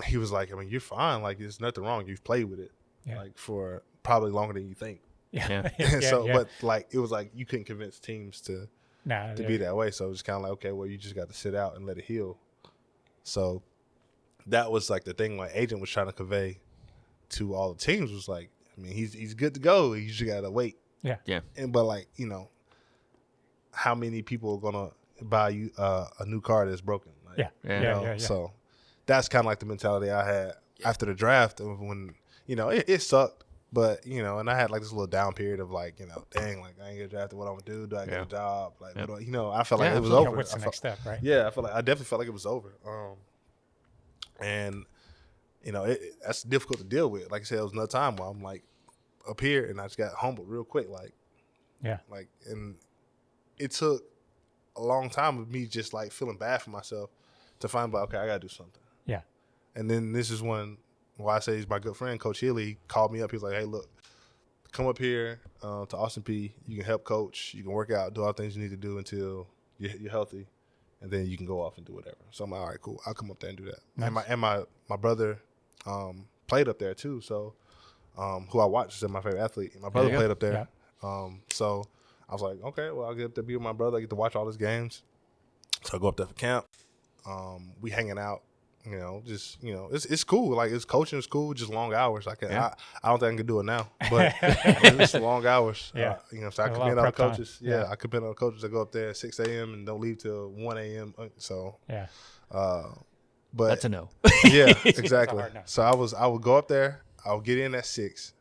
He was like, I mean, you're fine. Like, there's nothing wrong. You've played with it, like, for probably longer than you think. Yeah. But, like, it was like you couldn't convince teams to be that way. So it was kind of like, okay, well, you just got to sit out and let it heal. So that was, like, the thing my agent was trying to convey to all the teams was like, I mean, he's good to go. You just got to wait. Yeah. But, like, you know, how many people are going to buy you a new car that's broken? Like, Yeah. So that's kind of like the mentality I had after the draft when, you know, it sucked. But, you know, and I had like this little down period of like, you know, dang, like I ain't get drafted. What I'm going to do? Do I get a job? Like, what do I, you know, I felt like it was over. What's the next step, right? Yeah, I definitely felt like it was over. And, you know, that's difficult to deal with. Like I said, it was another time where I'm like up here and I just got humbled real quick. Like, like, and it took a long time of me just like feeling bad for myself to find out, okay, I got to do something. Yeah. And then this is when, why I say he's my good friend, Coach Healy, called me up. He was like, hey, look, come up here to Austin Peay. You can help coach. You can work out, do all the things you need to do until you're healthy, and then you can go off and do whatever. So I'm like, all right, cool. I'll come up there and do that. Nice. And my brother played up there too, so who I watched is my favorite athlete. My brother played up there. Yeah. So I was like, okay, well, I'll get up to be with my brother. I get to watch all his games. So I go up there for camp. We hanging out. You know, just, you know, it's cool. Like, it's coaching is cool, just long hours. I don't think I can do it now, but it's long hours. Yeah. You know, so I compete on coaches. Yeah, I compete on coaches that go up there at 6 a.m. and don't leave till 1 a.m. So, but that's a no. Yeah, exactly. So I would go up there. I would get in at 6.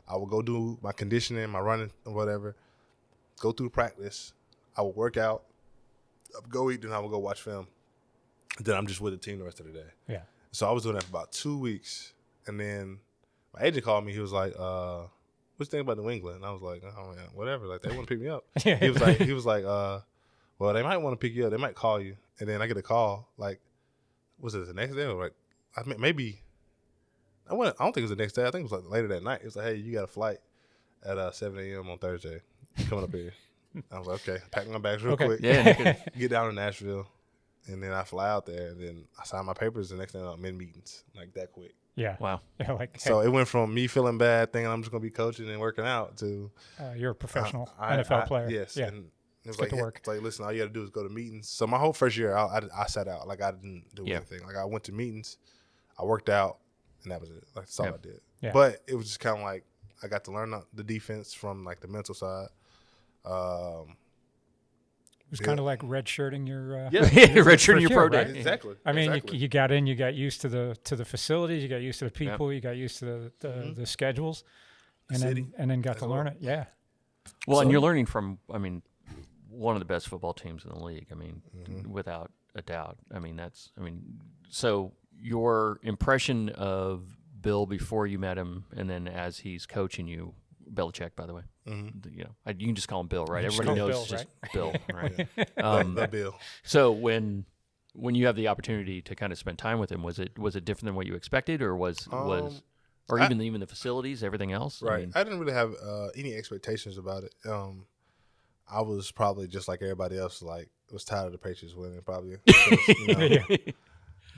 I would go do my conditioning, my running, or whatever. Go through practice. I would work out. I would go eat, then I would go watch film. Then I'm just with the team the rest of the day. Yeah. So I was doing that for about 2 weeks. And then my agent called me. He was like, what you think about New England? And I was like, oh, man, whatever. Like, they want to pick me up. He was like, well, they might want to pick you up. They might call you. And then I get a call, like, was it the next day? Or like, I mean, maybe, I don't think it was the next day. I think it was like later that night. It was like, hey, you got a flight at 7 a.m. on Thursday. You coming up here. I was like, okay. Pack my bags real quick. Yeah. Get down to Nashville. And then I fly out there, and then I sign my papers. The next thing I'm in meetings, like that quick. Yeah. Wow. Yeah, like, so it went from me feeling bad, thinking I'm just going to be coaching and working out, to you're a professional NFL player. Yes. Yeah. And it was like, it's like, listen, all you got to do is go to meetings. So my whole first year, I sat out. Like, I didn't do anything. Like, I went to meetings, I worked out, and that was it. Like, that's all I did. Yeah. But it was just kind of like I got to learn the defense from like the mental side. It was kind of like redshirting your redshirting your pro day. Right? Exactly. I mean, you got in, you got used to the facilities, you got used to the people, you got used to the schedules, and then got to learn it. Yeah. Well, and you're learning from, I mean, one of the best football teams in the league. I mean, without a doubt. I mean, so your impression of Bill before you met him, and then as he's coaching you, Belichick, by the way. Mm-hmm. You know, you can just call him Bill, right? Everybody knows Bill, just Bill, right? The Bill. So when you have the opportunity to kind of spend time with him, was it different than what you expected, or even the facilities, everything else? Right. I mean, I didn't really have any expectations about it. I was probably just like everybody else, like was tired of the Patriots winning, probably.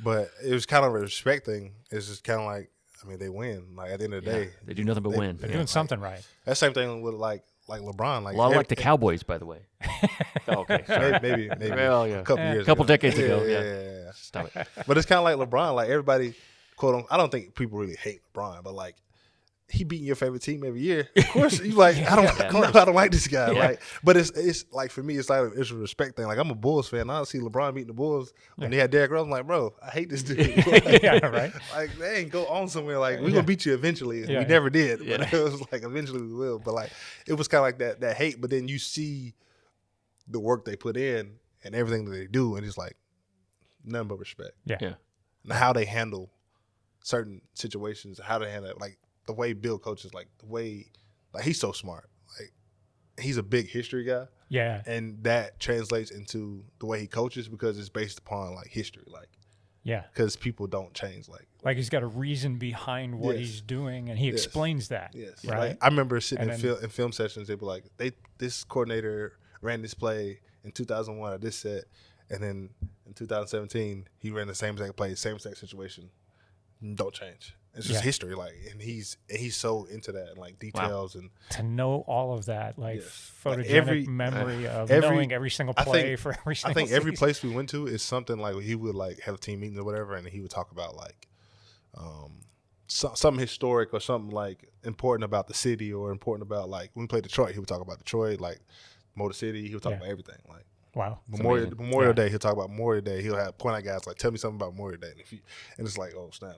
But it was kind of a respect thing. It's just kind of like, I mean, they win. Like, at the end of the day, they do nothing but win. They're doing something right. That same thing with like LeBron. Like a lot like the Cowboys, by the way. Okay, maybe well, yeah. a couple decades ago. ago. Yeah. Stop it. But it's kind of like LeBron. Like, everybody, quote unquote, I don't think people really hate LeBron, but like, he beating your favorite team every year. Of course, you like, I don't like this guy. Yeah. Like, but it's like, for me, it's like, it's a respect thing. Like, I'm a Bulls fan. I see LeBron beating the Bulls when they had Derrick Rose. I'm like, bro, I hate this dude. Like, right. Like, they ain't go on somewhere. Like, we're gonna beat you eventually. We never did. But it was like, eventually we will. But like, it was kind of like that hate. But then you see the work they put in and everything that they do, and it's like nothing but respect. Yeah. And how they handle certain situations, how they handle it, like, the way Bill coaches, like the way, like, he's so smart. Like, he's a big history guy. Yeah. And that translates into the way he coaches because it's based upon like history. Like, Yeah. Because people don't change. Like he's got a reason behind what he's doing, and he explains that. Yes. Right. Like, I remember sitting in film sessions. They'd be like, this coordinator ran this play in 2001 at this set, and then in 2017 he ran the same exact play, same exact situation. Don't change. It's just history, and he's so into that and like details and to know all of that, photogenic memory of knowing every single play for every single. I think every season. place we went to is something like he would like have a team meeting or whatever, and he would talk about like something historic or something like important about the city or important about like when we played Detroit, he would talk about Detroit, like Motor City. He would talk about everything like. Wow. Memorial Day, he'll talk about Memorial Day. He'll have point out guys like, tell me something about Memorial Day. And it's like, oh snap.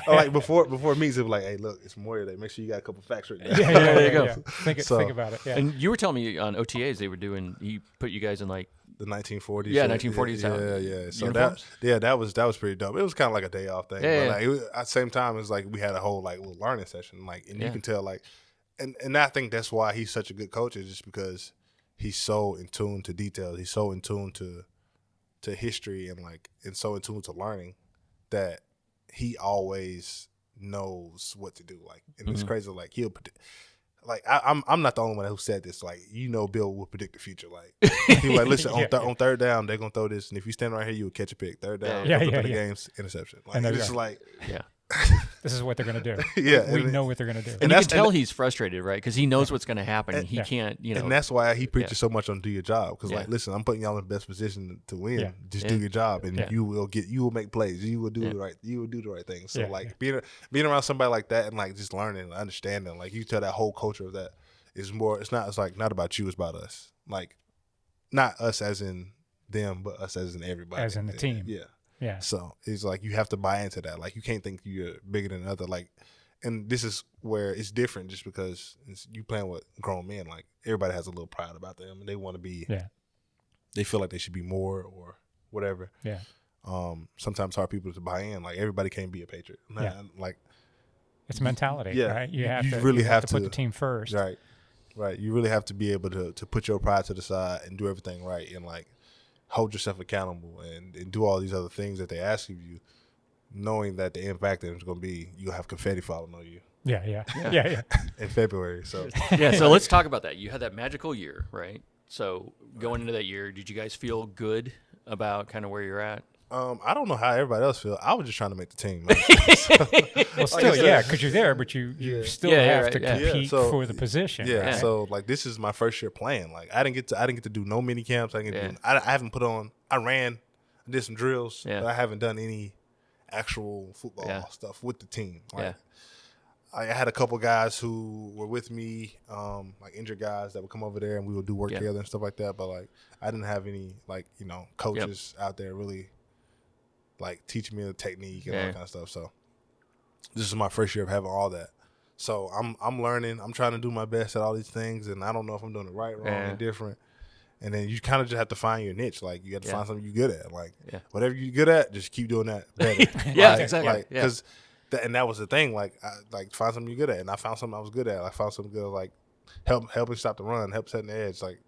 Like before meetings, he'll be like, hey, look, it's Memorial Day. Make sure you got a couple facts right there. There you go. Yeah. Think about it. Yeah. And you were telling me on OTAs he put you guys in like the 1940s. Yeah, 1940s. Yeah. So uniforms? that was pretty dope. It was kind of like a day off thing. Yeah, but like, at the same time, it was like we had a whole like little learning session. Like, and you can tell like, and I think that's why he's such a good coach is just because he's so in tune to details. He's so in tune to history and so in tune to learning that he always knows what to do. Like, and it's crazy. Like he'll predict. Like I'm not the only one who said this. Like Bill will predict the future. Like he's like, listen, on third down they're gonna throw this, and if you stand right here, you will catch a pick. Third down, the game's interception. Like and it's like this is what they're going to do. Yeah. We know what they're going to do. And you can tell he's frustrated, right? Because he knows what's going to happen. And he can't, And that's why he preaches so much on do your job. Because, like, listen, I'm putting y'all in the best position to win. Yeah. Just do your job, and you will make plays. You will do the right thing. So, being around somebody like that and, like, just learning and understanding, like, you tell that whole culture of that is more, it's not about you, it's about us. Like, not us as in them, but us as in everybody. As in the team. Yeah. Yeah. So it's like you have to buy into that. Like you can't think you're bigger than another. Like, and this is where it's different, just because you playing with grown men. Like everybody has a little pride about them, and they want to be. Yeah. They feel like they should be more or whatever. Yeah. Sometimes hard people to buy in. Like everybody can't be a Patriot. Yeah. Like it's mentality. Yeah. Right. You have to put the team first. Right. Right. You really have to be able to put your pride to the side and do everything right and like. Hold yourself accountable and do all these other things that they ask of you, knowing that the impact is going to be you'll have confetti falling on you. Yeah. In February. So so let's talk about that. You had that magical year, right? So going into that year, did you guys feel good about kind of where you're at? I don't know how everybody else feels. I was just trying to make the team. Well, still, because you're there, but you still have to compete for the position. Yeah, right? So like this is my first year playing. Like I didn't get to do no mini camps. I haven't put on. I did some drills, but I haven't done any actual football stuff with the team. Like, I had a couple guys who were with me, like injured guys that would come over there and we would do work together and stuff like that. But like I didn't have any like coaches out there really. Like teaching me the technique and all that kind of stuff. So this is my first year of having all that. So I'm learning. I'm trying to do my best at all these things, and I don't know if I'm doing it right, wrong, and different. And then you kind of just have to find your niche. Like you have to find something you're good at. Like whatever you're good at, just keep doing that better. Exactly. Like because that was the thing. Like find something you're good at, and I found something I was good at. I found something good like helping stop the run, help setting the edge. Like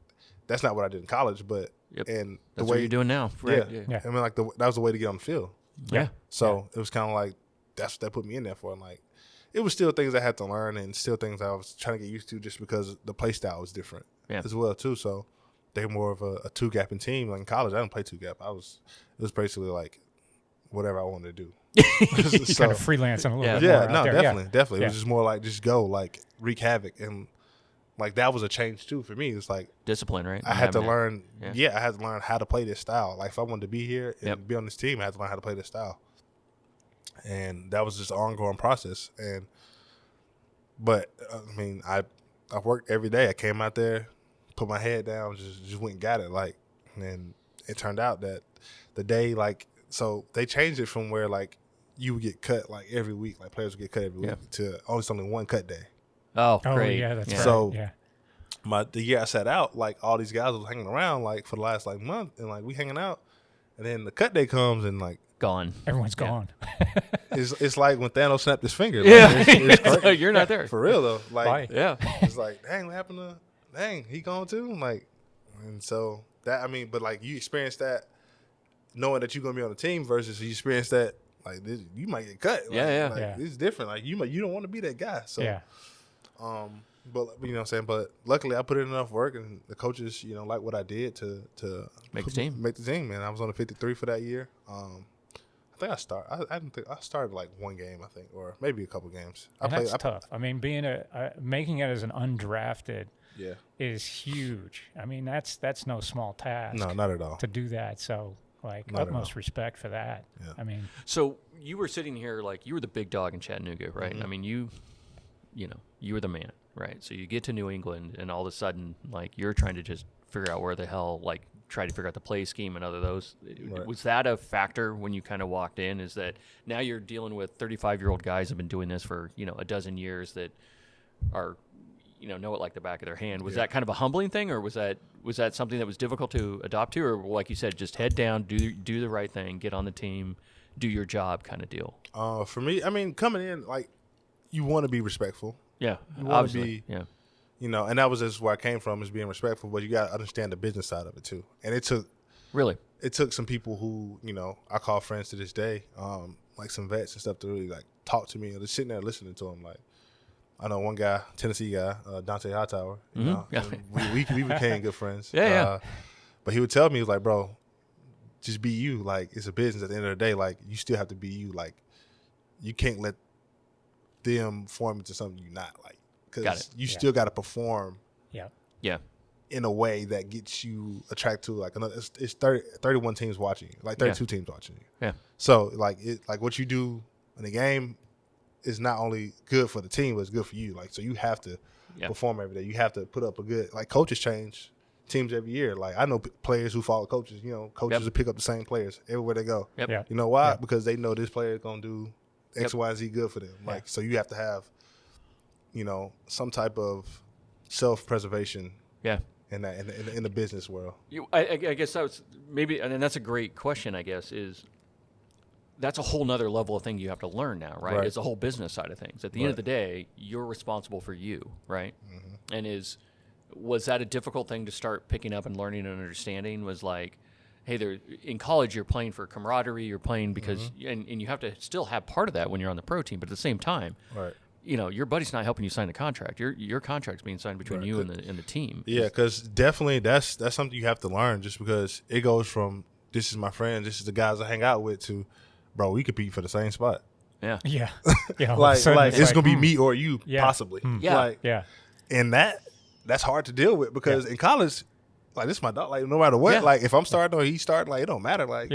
that's not what I did in college, but. And that's the way you're doing now, right? Yeah. I mean, like that was the way to get on the field. Yeah. So it was kind of like that's what that put me in there for. And like, it was still things I had to learn and still things I was trying to get used to, just because the play style was different as well too. So they're more of a two gapping team. Like in college, I didn't play two gap. It was basically like whatever I wanted to do. You kind of freelancing a little bit. Yeah, no, definitely. It was just more like just go like wreak havoc and. Like that was a change too for me. It's like discipline, right? I had to learn. I had to learn how to play this style. Like if I wanted to be here and be on this team, I had to learn how to play this style. And that was just an ongoing process. But I mean, I worked every day. I came out there, put my head down, just went and got it. Like, and it turned out that the day so they changed it from where like you would get cut like every week, like players would get cut every week to only one cut day. Oh, great. Yeah, that's right. So the year I sat out, like all these guys was hanging around like for the last like month, and like we hanging out, and then the cut day comes and like gone. Everyone's gone. It's like when Thanos snapped his finger. Like, it's so you're not there for real though. Like it's like dang, what happened to he gone too? Like, and so that but like you experience that knowing that you're gonna be on the team versus you experience that like this, you might get cut. It's different. Like you don't want to be that guy. So but you know what I'm saying. But luckily, I put in enough work, and the coaches, you know, like what I did to make the team. Make the team, man. I was on the 53 for that year. I think I started like one game, I think, or maybe a couple games. That's tough. I mean, being making it as an undrafted is huge. I mean, that's no small task. No, not at all. To do that, so like utmost respect for that. Yeah. I mean, so you were sitting here like you were the big dog in Chattanooga, right? Mm-hmm. I mean, you were the man, right? So you get to New England, and all of a sudden, like you're trying to just figure out where the hell, like try to figure out the play scheme and other those. Right. Was that a factor when you kind of walked in? Is that now you're dealing with 35-year-old guys who have been doing this for a dozen years that are know it like the back of their hand? Was that kind of a humbling thing, or was that something that was difficult to adopt to, or like you said, just head down, do the right thing, get on the team, do your job kind of deal? For me, I mean, coming in, like, you want to be respectful. Yeah, you want to be, and that was just where I came from, is being respectful, but you got to understand the business side of it too. And it took some people who, I call friends to this day, like some vets and stuff, to really like talk to me, or just sitting there listening to them. Like, I know one guy, Tennessee guy, Dante Hightower. We became good friends. But he would tell me, he was like, bro, just be you. Like, it's a business at the end of the day. Like, you still have to be you. Like, you can't let them form into something you're not. Like, because you still got to perform. In a way that gets you attracted to like another. It's 31 teams watching you, like 32 teams watching you. Yeah. So like what you do in the game is not only good for the team, but it's good for you. Like, so you have to perform every day. You have to put up a good, like, coaches change teams every year. Like, I know players who follow coaches. Coaches will pick up the same players everywhere they go. You know why? Because they know this player is going to do X, Y, and Z good for them. Like, so you have to have, some type of self-preservation. In the business world. I guess that was maybe, and that's a great question, I guess, is that's a whole nother level of thing you have to learn now, right? It's a whole business side of things. At the end of the day, you're responsible for you, right? Mm-hmm. And was that a difficult thing to start picking up and learning and understanding? Was like, hey, in college you're playing for camaraderie, you're playing because, and you have to still have part of that when you're on the pro team, but at the same time, your buddy's not helping you sign the contract. Your contract's being signed between you and the team. Yeah, because definitely that's something you have to learn, just because it goes from this is my friend, this is the guys I hang out with, to, bro, we compete for the same spot. Yeah. like it's gonna be me or you, possibly. And that's hard to deal with, because in college, like, this is my dog. Like, no matter what, like, if I'm starting or he's starting, like, it don't matter. Like,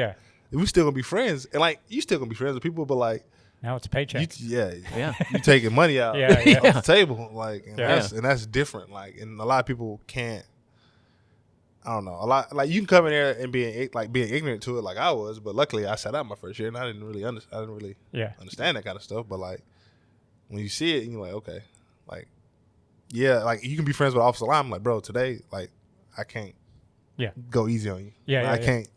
we still gonna be friends, and like, you still gonna be friends with people, but like, now it's a paycheck. You taking money out off the table, like, and that's different. Like, and a lot of people can't. I don't know. A lot, like, you can come in there and being ignorant to it, like I was, but luckily I sat out my first year and I didn't really understand that kind of stuff. But like, when you see it, and you're like, okay, like, like, you can be friends with Officer Lime. Like, bro, today, like, I can't go easy on you. I can't.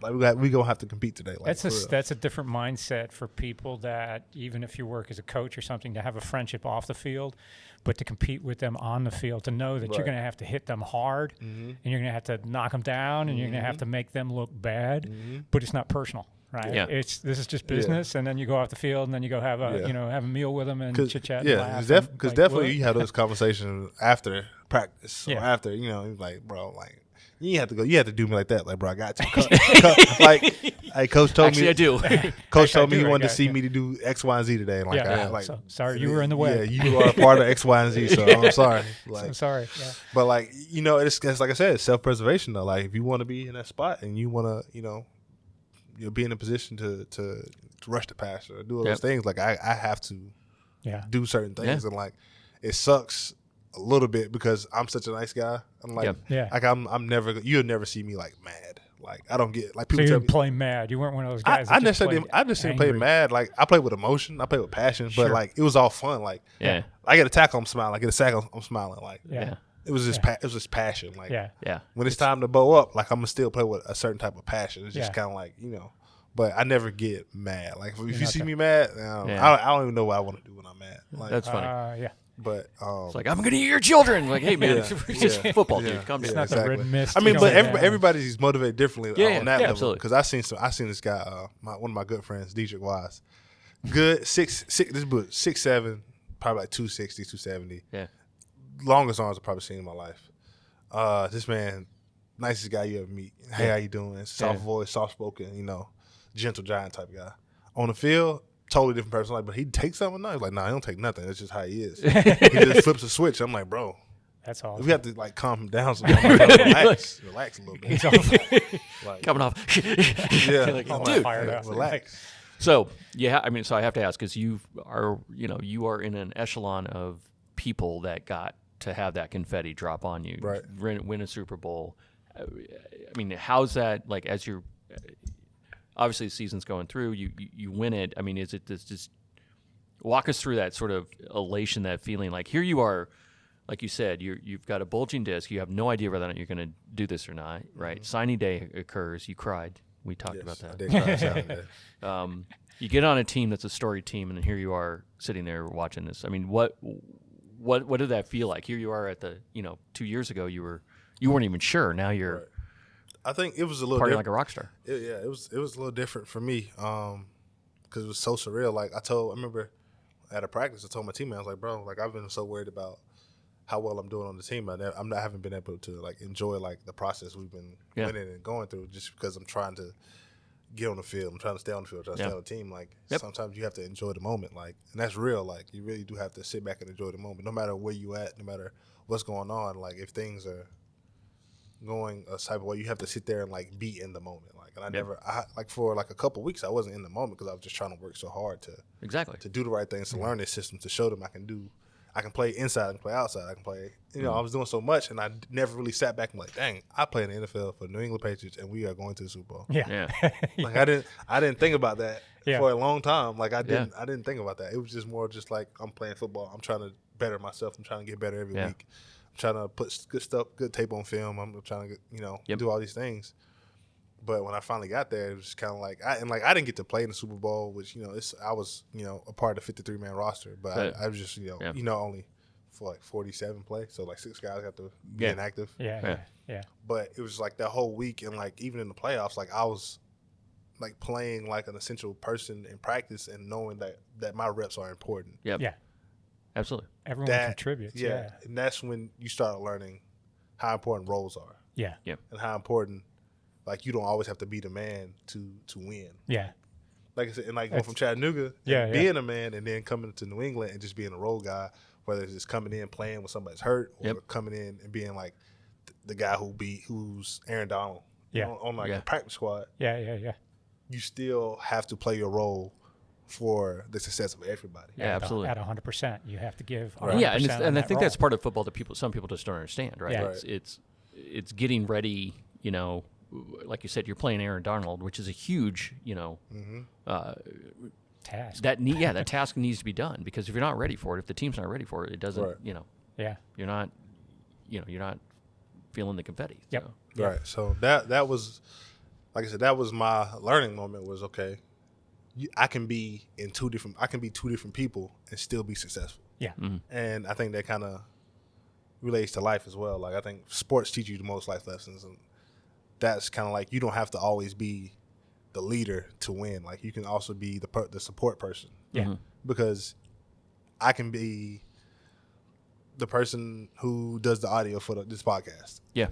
Like, we gonna have to compete today. Like, that's a different mindset for people, that even if you work as a coach or something, to have a friendship off the field, but to compete with them on the field, to know that you're going to have to hit them hard, and you're going to have to knock them down, and you're going to have to make them look bad, but it's not personal. Right. This is just business, and then you go off the field, and then you go have a have a meal with them and chit chat. Because definitely you have those conversations after practice, or after, like, bro, like, you have to do me like that. Like, bro, I got to. Like, hey, coach told me. I do. Coach told me he wanted to see me to do X, Y, and Z today. And like, so, sorry, you were in the way. Yeah, you are a part of X, Y, and Z. So I'm sorry. Like, I'm sorry. Yeah. But like, it's like I said, it's self-preservation though. Like, if you want to be in that spot and you want to, you'll be in a position to rush the passer or do all those things. Like, I have to do certain things, and like, it sucks a little bit because I'm such a nice guy. I'm like, like, I'm never. You'll never see me like mad. Like, I don't get, like, people. So you tell didn't me, play mad. You weren't one of those guys. I just didn't play mad. Like, I play with emotion. I play with passion. But like, it was all fun. Like, I get a tackle, I'm smiling. I get a sack, I'm smiling. Like, it was just passion. Like, when it's time to bow up, like, I'm gonna still play with a certain type of passion. It's just kind of like, But I never get mad. Like, if you see me mad, I don't even know what I want to do when I'm mad. Like, that's funny. But it's like, I'm going to eat your children. Like, hey, man, it's just football, dude. Come it's to not the red mist. I mean, but everybody's motivated differently on that level. Absolutely. Because I seen this guy, one of my good friends, Dietrich Wise. Good, six, this book, 6'7", probably like 260, 270. Yeah. Longest arms I've probably seen in my life. This man, nicest guy you ever meet. Hey, how you doing? Soft voice, soft spoken, gentle giant type guy. On the field, totally different person. Like, but he takes something nice. Like, nah, he don't take nothing. That's just how he is. He just flips a switch. I'm like, bro. That's all. We have to like calm him down. So I'm like, relax a little bit. He's like, coming off. Like, dude, relax. So so I have to ask, because you are in an echelon of people that got to have that confetti drop on you, right? Win a Super Bowl. I mean, how's that like as you're obviously the season's going through, you win it. I mean, is it just walk us through that sort of elation, that feeling like here you are, like you said, you've got a bulging disc, you have no idea whether or not you're going to do this or not, right? Mm-hmm. Signing day occurs, you cried. We talked about that. I did cry signing day. You get on a team that's a storied team, and then here you are sitting there watching this. I mean, what did that feel like? Here you are at the 2 years ago you weren't even sure. Now you're. Right. I think it was a little partying like a rock star. It was a little different for me because it was so surreal. Like I remember at a practice, I told my teammate, I was like, bro, like I've been so worried about how well I'm doing on the team. I haven't been able to like enjoy like the process we've been winning and going through, just because I'm trying to get on the field. I'm trying to stay on the field, trying to stay on the team. Like sometimes you have to enjoy the moment, like, and that's real. Like you really do have to sit back and enjoy the moment, no matter where you at, no matter what's going on. Like if things are going a type of way, you have to sit there and like be in the moment. Like, and I like for like a couple of weeks I wasn't in the moment because I was just trying to work so hard to do the right things, to learn this system, to show them I can play inside, I can play outside, I can play. I was doing so much, and I never really sat back and like, dang, I play in the NFL for the New England Patriots, and we are going to the Super Bowl. Yeah. Like I didn't think about that for a long time. Like I didn't think about that. It was just more just like I'm playing football. I'm trying to better myself. I'm trying to get better every week. I'm trying to put good tape on film. I'm trying to do all these things. But when I finally got there, it was kind of like I didn't get to play in the Super Bowl, which I was a part of the 53-man roster, but I was just only for like 47 play, so like 6 guys got to be inactive. Yeah. But it was like that whole week, and like even in the playoffs, like I was like playing like an essential person in practice and knowing that my reps are important. Yep. Yeah, absolutely. Everyone contributes. Yeah, and that's when you start learning how important roles are. Yeah, and how important. Like, you don't always have to be the man to win. Yeah. Like I said, and like going from Chattanooga, being a man, and then coming to New England and just being a role guy, whether it's just coming in playing when somebody's hurt, or coming in and being like the guy who's Aaron Donald on the practice squad. Yeah. You still have to play your role for the success of everybody. Yeah, absolutely. At 100%. You have to give 100%. Right. Yeah, and I think that's part of football that some people just don't understand, right? Yeah. It's getting ready, like you said, you're playing Aaron Donald, which is a huge, task. That task needs to be done, because if you're not ready for it, if the team's not ready for it, it doesn't, you're not feeling the confetti. Yep. So. Right. So that was, like I said, that was my learning moment. Was okay. I can be two different people and still be successful. Yeah. Mm-hmm. And I think that kind of relates to life as well. Like I think sports teach you the most life lessons, and that's kind of like you don't have to always be the leader to win. Like you can also be the support person. Yeah. Mm-hmm. Because I can be the person who does the audio for this podcast. Yeah.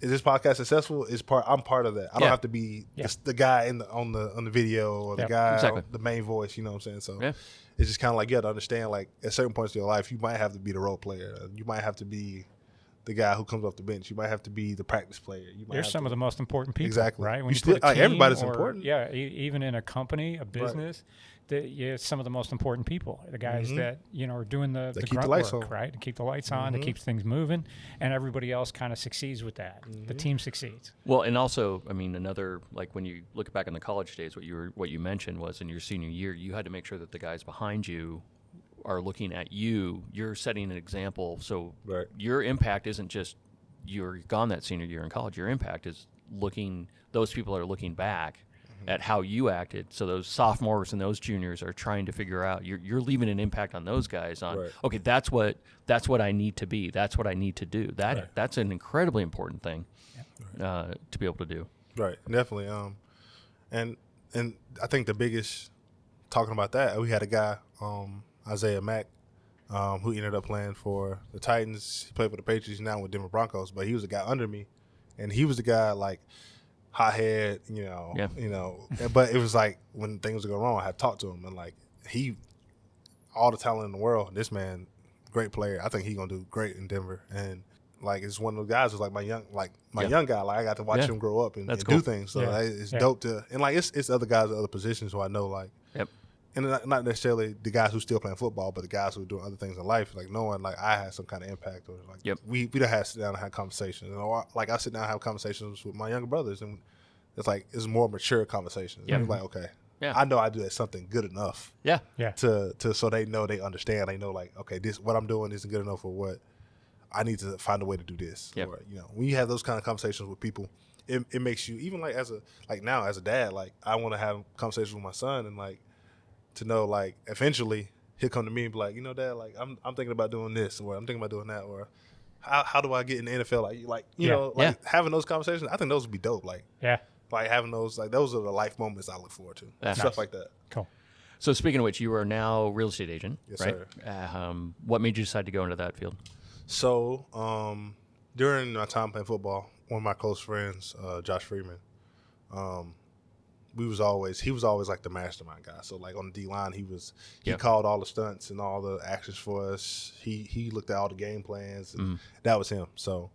Is this podcast successful? I'm part of that. I don't have to be the guy on the video or the guy the main voice. You know what I'm saying? So it's just kind of like you have to understand. Like at certain points in your life, you might have to be the role player. You might have to be the guy who comes off the bench. You might have to be the practice player. They're some of the most important people. Exactly. Right? When you put a team, everybody's important. Yeah, even in a company, a business, some of the most important people. The guys that are doing the grunt work, right? To keep the lights on, to keep things moving, and everybody else kind of succeeds with that. The team succeeds. Well, and also, I mean, another, like when you look back in the college days, what you mentioned was in your senior year, you had to make sure that the guys behind you are looking at you. You're setting an example, so your impact isn't just you're gone that senior year in college. Your impact is those people are looking back at how you acted. So those sophomores and those juniors are trying to figure out. You're leaving an impact on those guys. Okay, that's what I need to be. That's what I need to do. That's an incredibly important thing to be able to do. Right, definitely. And I think the biggest, talking about that, we had a guy, Isaiah Mack, who ended up playing for the Titans. He played for the Patriots, now with Denver Broncos, but he was a guy under me, and he was the guy like hothead, but it was like when things would go wrong, I had to talk to him, and like all the talent in the world, this man, great player. I think he's gonna do great in Denver, and like it's one of those guys who's like my young guy. Like I got to watch him grow up and cool. do things. So it's dope to, and like it's other guys at other positions who I know, like, and not necessarily the guys who still playing football, but the guys who are doing other things in life, like knowing like I had some kind of impact, or like we don't have to sit down and have conversations. Like I sit down and have conversations with my younger brothers, and it's more mature conversations. It's like, okay, I know I do something good enough. To so they know, they understand. They know like, okay, this what I'm doing isn't good enough for what I need to find a way to do this. Or, when you have those kind of conversations with people, it makes you, even like now as a dad, like I want to have conversations with my son, and like to know like eventually he'll come to me and be like, Dad, like I'm thinking about doing this, or I'm thinking about doing that, or how do I get in the NFL? Like having those conversations, I think those would be dope. Like having those, like those are the life moments I look forward to. Stuff like that. Cool. So speaking of which, you are now a real estate agent, yes, right? Sir. What made you decide to go into that field? So during my time playing football, one of my close friends, Josh Freeman, he was always like the mastermind guy. So like on the D line, he called all the stunts and all the actions for us. He looked at all the game plans, and that was him. So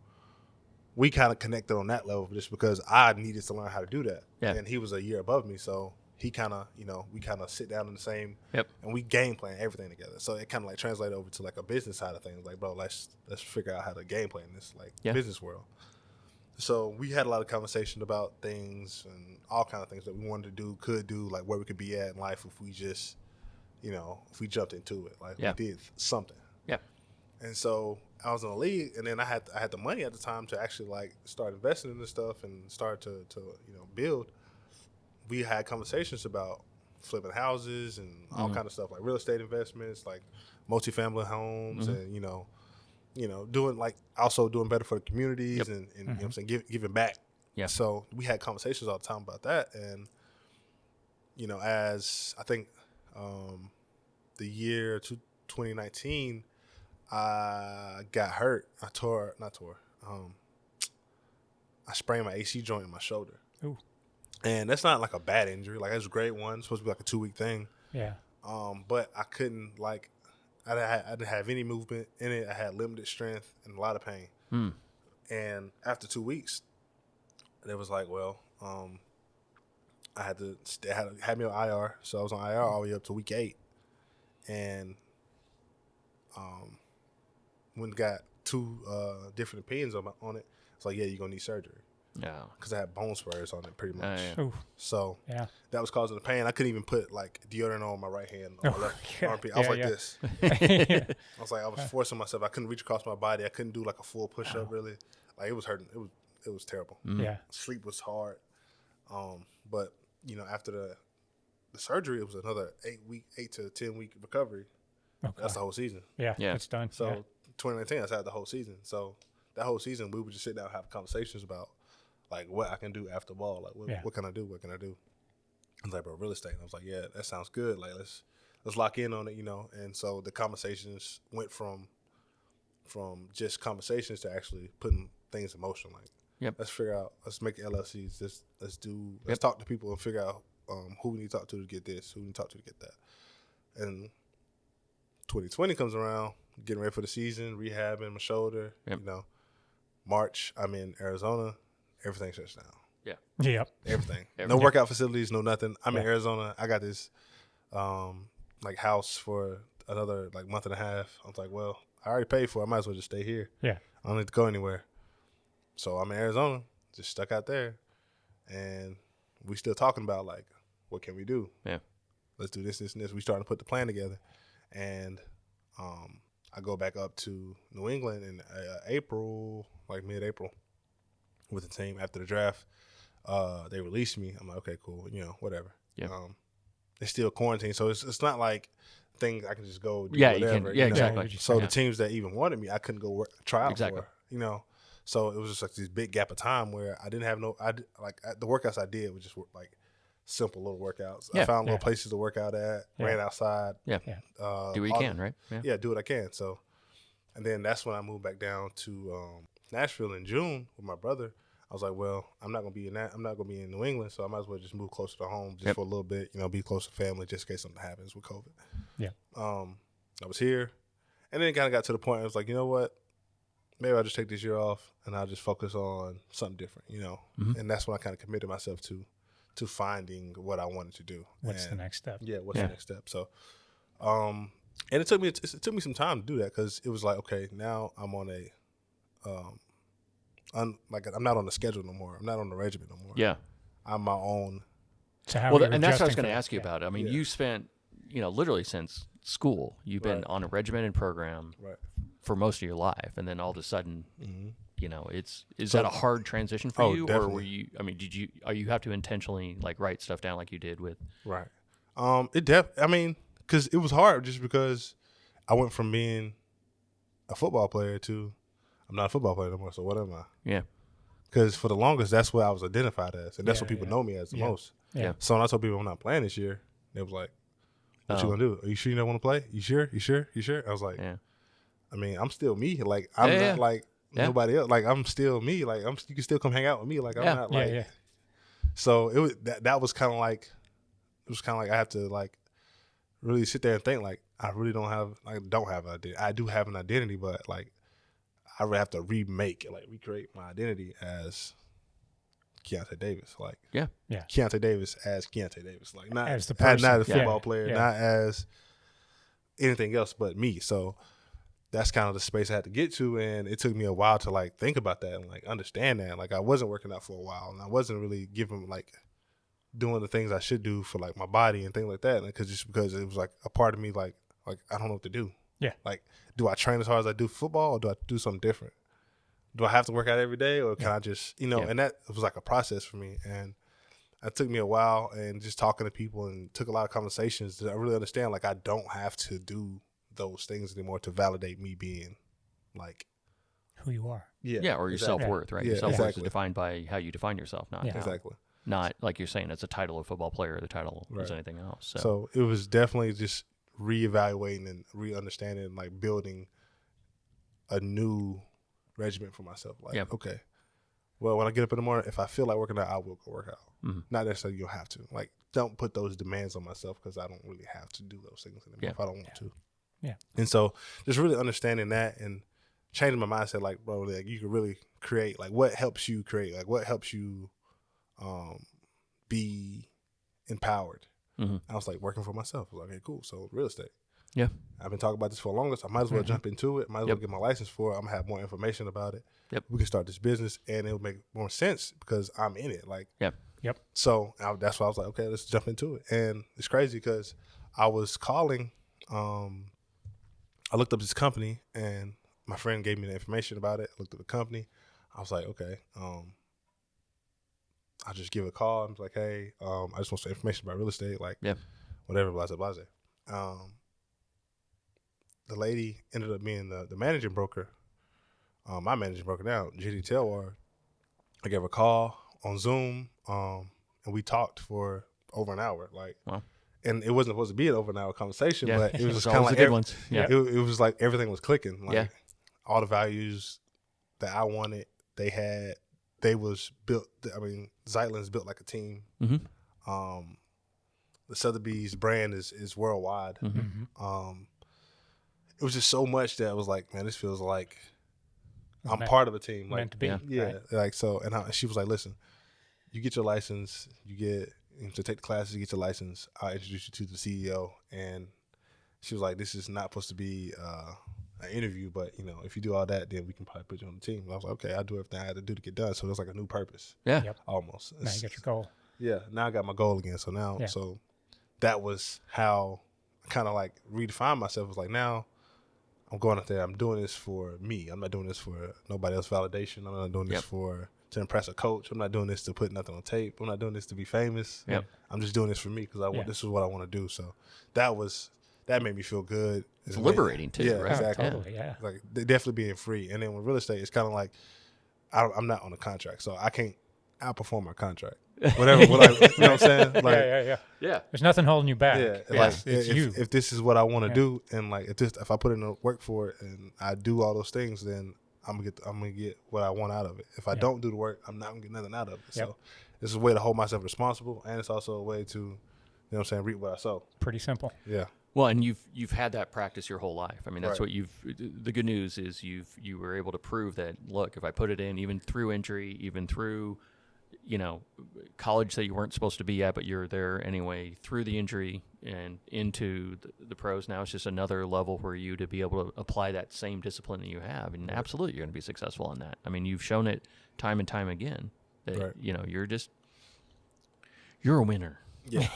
we kind of connected on that level just because I needed to learn how to do that. And he was a year above me, so he kind of, we kind of sit down in the same, and we game plan everything together. So it kind of like translated over to like a business side of things. Like, bro, let's figure out how to game plan this like business world. So we had a lot of conversation about things and all kind of things that we wanted to do, could do, like where we could be at in life if we just, if we jumped into it, like we did something. And so I was in the league, and then I had the money at the time to actually like start investing in this stuff and start to build. We had conversations about flipping houses and all kind of stuff, like real estate investments, like multifamily homes, and doing like also doing better for the communities and you know what I'm saying, giving back. So we had conversations all the time about that, and as I think the year 2019, I got hurt. I sprained my AC joint in my shoulder. Ooh. And that's not like a bad injury. Like, it was a great one. It's supposed to be like a 2-week thing. Yeah. But I couldn't, like, I didn't have any movement in it. I had limited strength and a lot of pain. And after 2 weeks, it was like, well, I had me on IR. So I was on IR all the way up to week 8. And when got 2 different opinions on it, it's like, yeah, you're going to need surgery. Yeah, because I had bone spurs on it pretty much. Oof. So that was causing the pain. I couldn't even put like deodorant on my right hand, on my left armpit. I was like this. I was like, I was forcing myself. I couldn't reach across my body. I couldn't do like a full push up really. Like it was hurting. It was terrible. Yeah. Sleep was hard. But after the surgery, it was another 8 to 10 week recovery. Okay. That's the whole season. Yeah. It's done. So 2019, I had the whole season. So that whole season, we would just sit down and have conversations about like what I can do after ball. Like what can I do? What can I do? I was like, bro, real estate. And I was like, yeah, that sounds good. Like let's lock in on it, And so the conversations went from just conversations to actually putting things in motion. Like, let's figure out, let's make LLCs. Let's talk to people and figure out who we need to talk to get this, who we need to talk to get that. And 2020 comes around, getting ready for the season, rehabbing my shoulder. March, I'm in Arizona. Everything shuts down. Everything. No workout facilities, no nothing. I'm in Arizona. I got this like house for another like month and a half. I was like, well, I already paid for it. I might as well just stay here. I don't need to go anywhere. So I'm in Arizona, just stuck out there. And we still talking about like, what can we do? Let's do this, this, and this. We starting to put the plan together. And I go back up to New England in April, like mid-April, with the team after the draft. they released me. I'm like, okay, cool, whatever. Yeah. It's still quarantine, so it's not like things I can just go do yeah, whatever. you can. Yeah, exactly. So the teams that even wanted me, I couldn't go try out Exactly. for. So it was just like this big gap of time where I didn't have the workouts I did was just like simple little workouts. Yeah. I found little places to work out at, ran outside. Yeah. Do what you can, right? Yeah, do what I can. So, and then that's when I moved back down to Nashville in June with my brother. I was like, well, I'm not gonna be in New England, so I might as well just move closer to home just for a little bit, be close to family, just in case something happens with COVID. Yeah. I was here, and then it kind of got to the point. I was like, you know what? Maybe I'll just take this year off, and I'll just focus on something different, And that's when I kind of committed myself to finding what I wanted to do. What's the next step? Yeah, what's the next step? So, and it took me some time to do that because it was like, okay, now I'm on I'm not on the schedule no more. I'm not on the regimen no more. Yeah. I'm my own. So how and that's what I was going to ask you about. I mean, you spent, literally since school, you've been on a regimented program for most of your life, and then all of a sudden, is that a hard transition for you, definitely. or were you? I mean, you have to intentionally write stuff down like you did with? Right. Because it was hard just because I went from being a football player to I'm not a football player no more. So what am I? Yeah. Because for the longest, that's what I was identified as, and that's what people know me as the most. Yeah. So when I told people I'm not playing this year, they was like, "What you gonna do? Are you sure you don't want to play? You sure? You sure? You sure?" I was like, I mean, I'm still me. Like I'm not like nobody else. Like I'm still me. Like you can still come hang out with me. Like I'm not like. Yeah. So it was that was kind of like I have to like really sit there and think like I really don't have an identity. I do have an identity, but like I really have to recreate my identity as Keionta Davis. Like Keionta Davis as Keionta Davis. Like not as the person. Not as a football player, not as anything else but me. So that's kind of the space I had to get to, and it took me a while to like think about that and like understand that. Like I wasn't working out for a while, and I wasn't really doing the things I should do for like my body and things like that. Because it was like a part of me like I don't know what to do. Yeah. Like, do I train as hard as I do football, or do I do something different? Do I have to work out every day, or can I just And that was like a process for me, and it took me a while, and just talking to people and took a lot of conversations to really understand like I don't have to do those things anymore to validate me being like who you are. Yeah, or your self-worth, right? Yeah, your self-worth is defined by how you define yourself, not not like you're saying it's a title of football player or the title is anything else. So it was definitely just reevaluating and re-understanding and like building a new regimen for myself. Like, okay, well, when I get up in the morning, if I feel like working out, I will go work out. Mm-hmm. Not necessarily you don't have to. Like, don't put those demands on myself because I don't really have to do those things anymore if I don't want to. Yeah. And so just really understanding that and changing my mindset, like, bro, like you can really create, like what helps you create, like what helps you be empowered. Mm-hmm. I was like working for myself. I was like, okay, cool. So real estate. Yeah. I've been talking about this for the longest. I might as well jump into it. Might as well get my license for it. I'm going to have more information about it. Yep. We can start this business and it'll make more sense because I'm in it. Like, yep. So that's why I was like, okay, let's jump into it. And it's crazy because I was calling, I looked up this company and my friend gave me the information about it. I looked at the company. I was like, okay, I'll just give a call. I was like, hey, I just want some information about real estate, like whatever, blah, blah, blah. The lady ended up being the managing broker. My managing broker now, J.D. Telwar. I gave her a call on Zoom, and we talked for over an hour. Like, wow. And it wasn't supposed to be an over an hour conversation, but it was just kind of like good ones. Yeah. It was like everything was clicking. Like all the values that I wanted, they was built. I mean, Zeitlin's built like a team. Mm-hmm. The Sotheby's brand is worldwide. Mm-hmm. It was just so much that I was like, man, this feels like I'm part of a team. Like, meant to be. Yeah. Right. Like, so, and she was like, listen, you get your license, to take the classes, you get your license, I'll introduce you to the CEO. And she was like, this is not supposed to be an interview, but, if you do all that, then we can probably put you on the team. And I was like, okay, I'll do everything I had to do to get done. So there's like a new purpose. Yeah. Yep. Almost. Now you got your goal. Yeah. Now I got my goal again. So now, so that was how I kind of like redefined myself. It was like, now I'm going out there. I'm doing this for me. I'm not doing this for nobody else's validation. I'm not doing this for to impress a coach. I'm not doing this to put nothing on tape. I'm not doing this to be famous. Yep. I'm just doing this for me because this is what I want to do. So that made me feel good. It's liberating too, right? Exactly. Totally, yeah. Like definitely being free. And then with real estate, it's kind of like I'm not on a contract, so I can't outperform my contract. Whatever, you know what I'm saying? Like, yeah. There's nothing holding you back. Yeah, like it's you. If this is what I want to do, and like if I put in the work for it, and I do all those things, then I'm gonna get what I want out of it. If I don't do the work, I'm not gonna get nothing out of it. So this is a way to hold myself responsible, and it's also a way to, you know what I'm saying, reap what I sow. Pretty simple. Yeah. Well, and you've had that practice your whole life. I mean, that's what the good news is you were able to prove that, look, if I put it in, even through injury, even through, college that you weren't supposed to be at, but you're there anyway, through the injury and into the pros. Now it's just another level for you to be able to apply that same discipline that you have. And absolutely, you're going to be successful in that. I mean, you've shown it time and time again that, you're a winner. Yeah.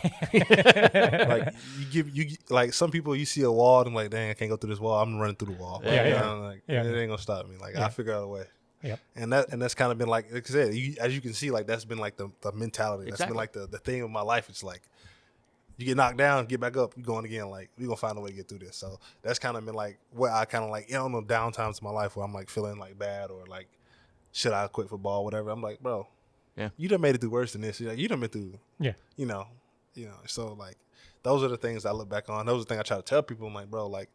Like you like some people, you see a wall and I'm like, dang, I can't go through this wall. I'm running through the wall. It ain't gonna stop me. Like I figure out a way. Yep. And that's kind of been like I said, as you can see, like that's been like the mentality. That's been like the thing of my life. It's like you get knocked down, get back up, you're going again. Like we're gonna find a way to get through this. So that's kind of been like what I kind of like, on the down times in my life where I'm like feeling like bad or like should I quit football, whatever. I'm like, bro, you done made it through worse than this. You done been through, so like those are the things I look back on. Those are the things I try to tell people. I'm like, bro, like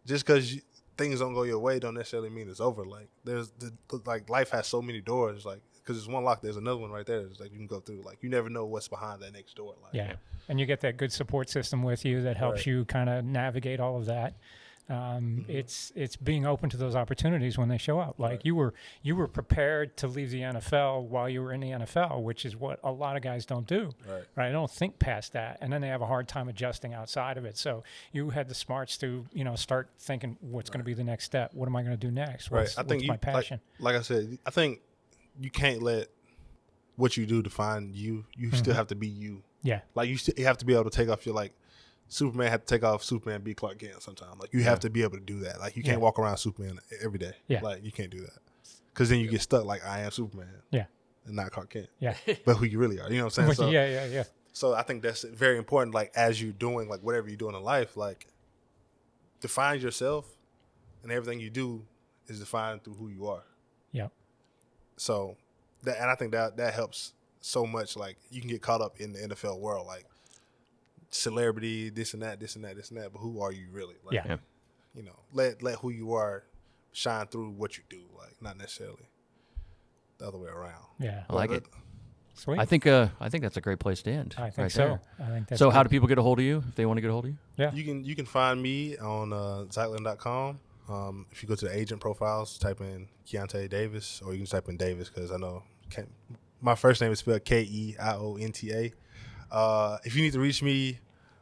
just because things don't go your way don't necessarily mean it's over. Like there's like life has so many doors. Like because there's one lock, there's another one right there. It's like you can go through. Like you never know what's behind that next door. Like, and you get that good support system with you that helps you kind of navigate all of that. It's being open to those opportunities when they show up. Like you were prepared to leave the NFL while you were in the NFL, which is what a lot of guys don't do. Right? They don't think past that, and then they have a hard time adjusting outside of it. So you had the smarts to start thinking, what's going to be the next step? What am I going to do next? What's my passion? Like I said, I think you can't let what you do define you. You still have to be you. Yeah. Like you have to be able to take off your Superman had to take off Superman, be Clark Kent sometimes. Like, you have to be able to do that. Like, you can't walk around Superman every day. Yeah. Like, you can't do that. Because then you get stuck like, I am Superman. Yeah. And not Clark Kent. Yeah. But who you really are. You know what I'm saying? So, so I think that's very important, like, as you're doing, like, whatever you're doing in life, like, define yourself, and everything you do is defined through who you are. Yeah. So, and I think that helps so much. Like, you can get caught up in the NFL world, like, celebrity, this and that, but who are you really? Like, let who you are shine through what you do, like not necessarily the other way around. Yeah, I like it. Sweet. I think that's a great place to end. I think so. I think that's so. How do people get a hold of you if they want to get a hold of you? Yeah, you can find me on Zeitland.com. If you go to the agent profiles, type in Keionta Davis, or you can type in Davis because I know my first name is spelled Keionta. If you need to reach me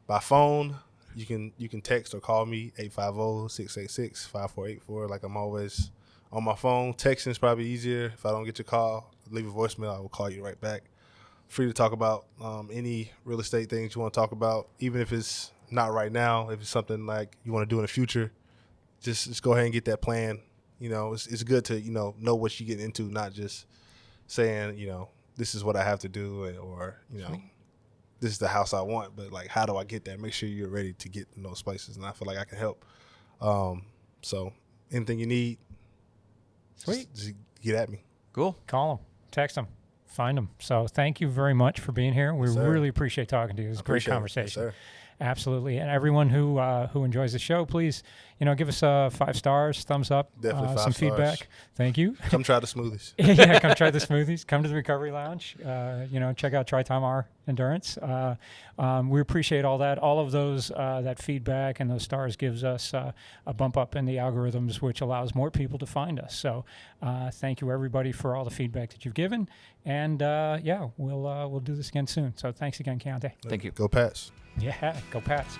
by phone, you can text or call me 850-686-5484. Like, I'm always on my phone. Texting is probably easier. If I don't get your call, leave a voicemail. I will call you right back. Free to talk about any real estate things you want to talk about, even if it's not right now. If it's something like you want to do in the future, just go ahead and get that plan. It's good to know what you get into, not just saying this is what I have to do or this is the house I want, but like, how do I get there? Make sure you're ready to get in those places, and I feel like I can help. So anything you need, just get at me. Cool. Call them, text them, find them. So thank you very much for being here. We really appreciate talking to you. It was a great conversation. Yes, absolutely. And everyone who enjoys the show, please, give us 5 stars, thumbs up, definitely 5 some stars. Feedback. Thank you. Come try the smoothies. Yeah, come try the smoothies. Come to the Recovery Lounge. Check out Tri-Time R Endurance. We appreciate all that. All of those that feedback and those stars gives us a bump up in the algorithms, which allows more people to find us. So thank you everybody for all the feedback that you've given. And we'll do this again soon. So thanks again, Keionta. Thank you. Go Pats. Yeah, go Pats.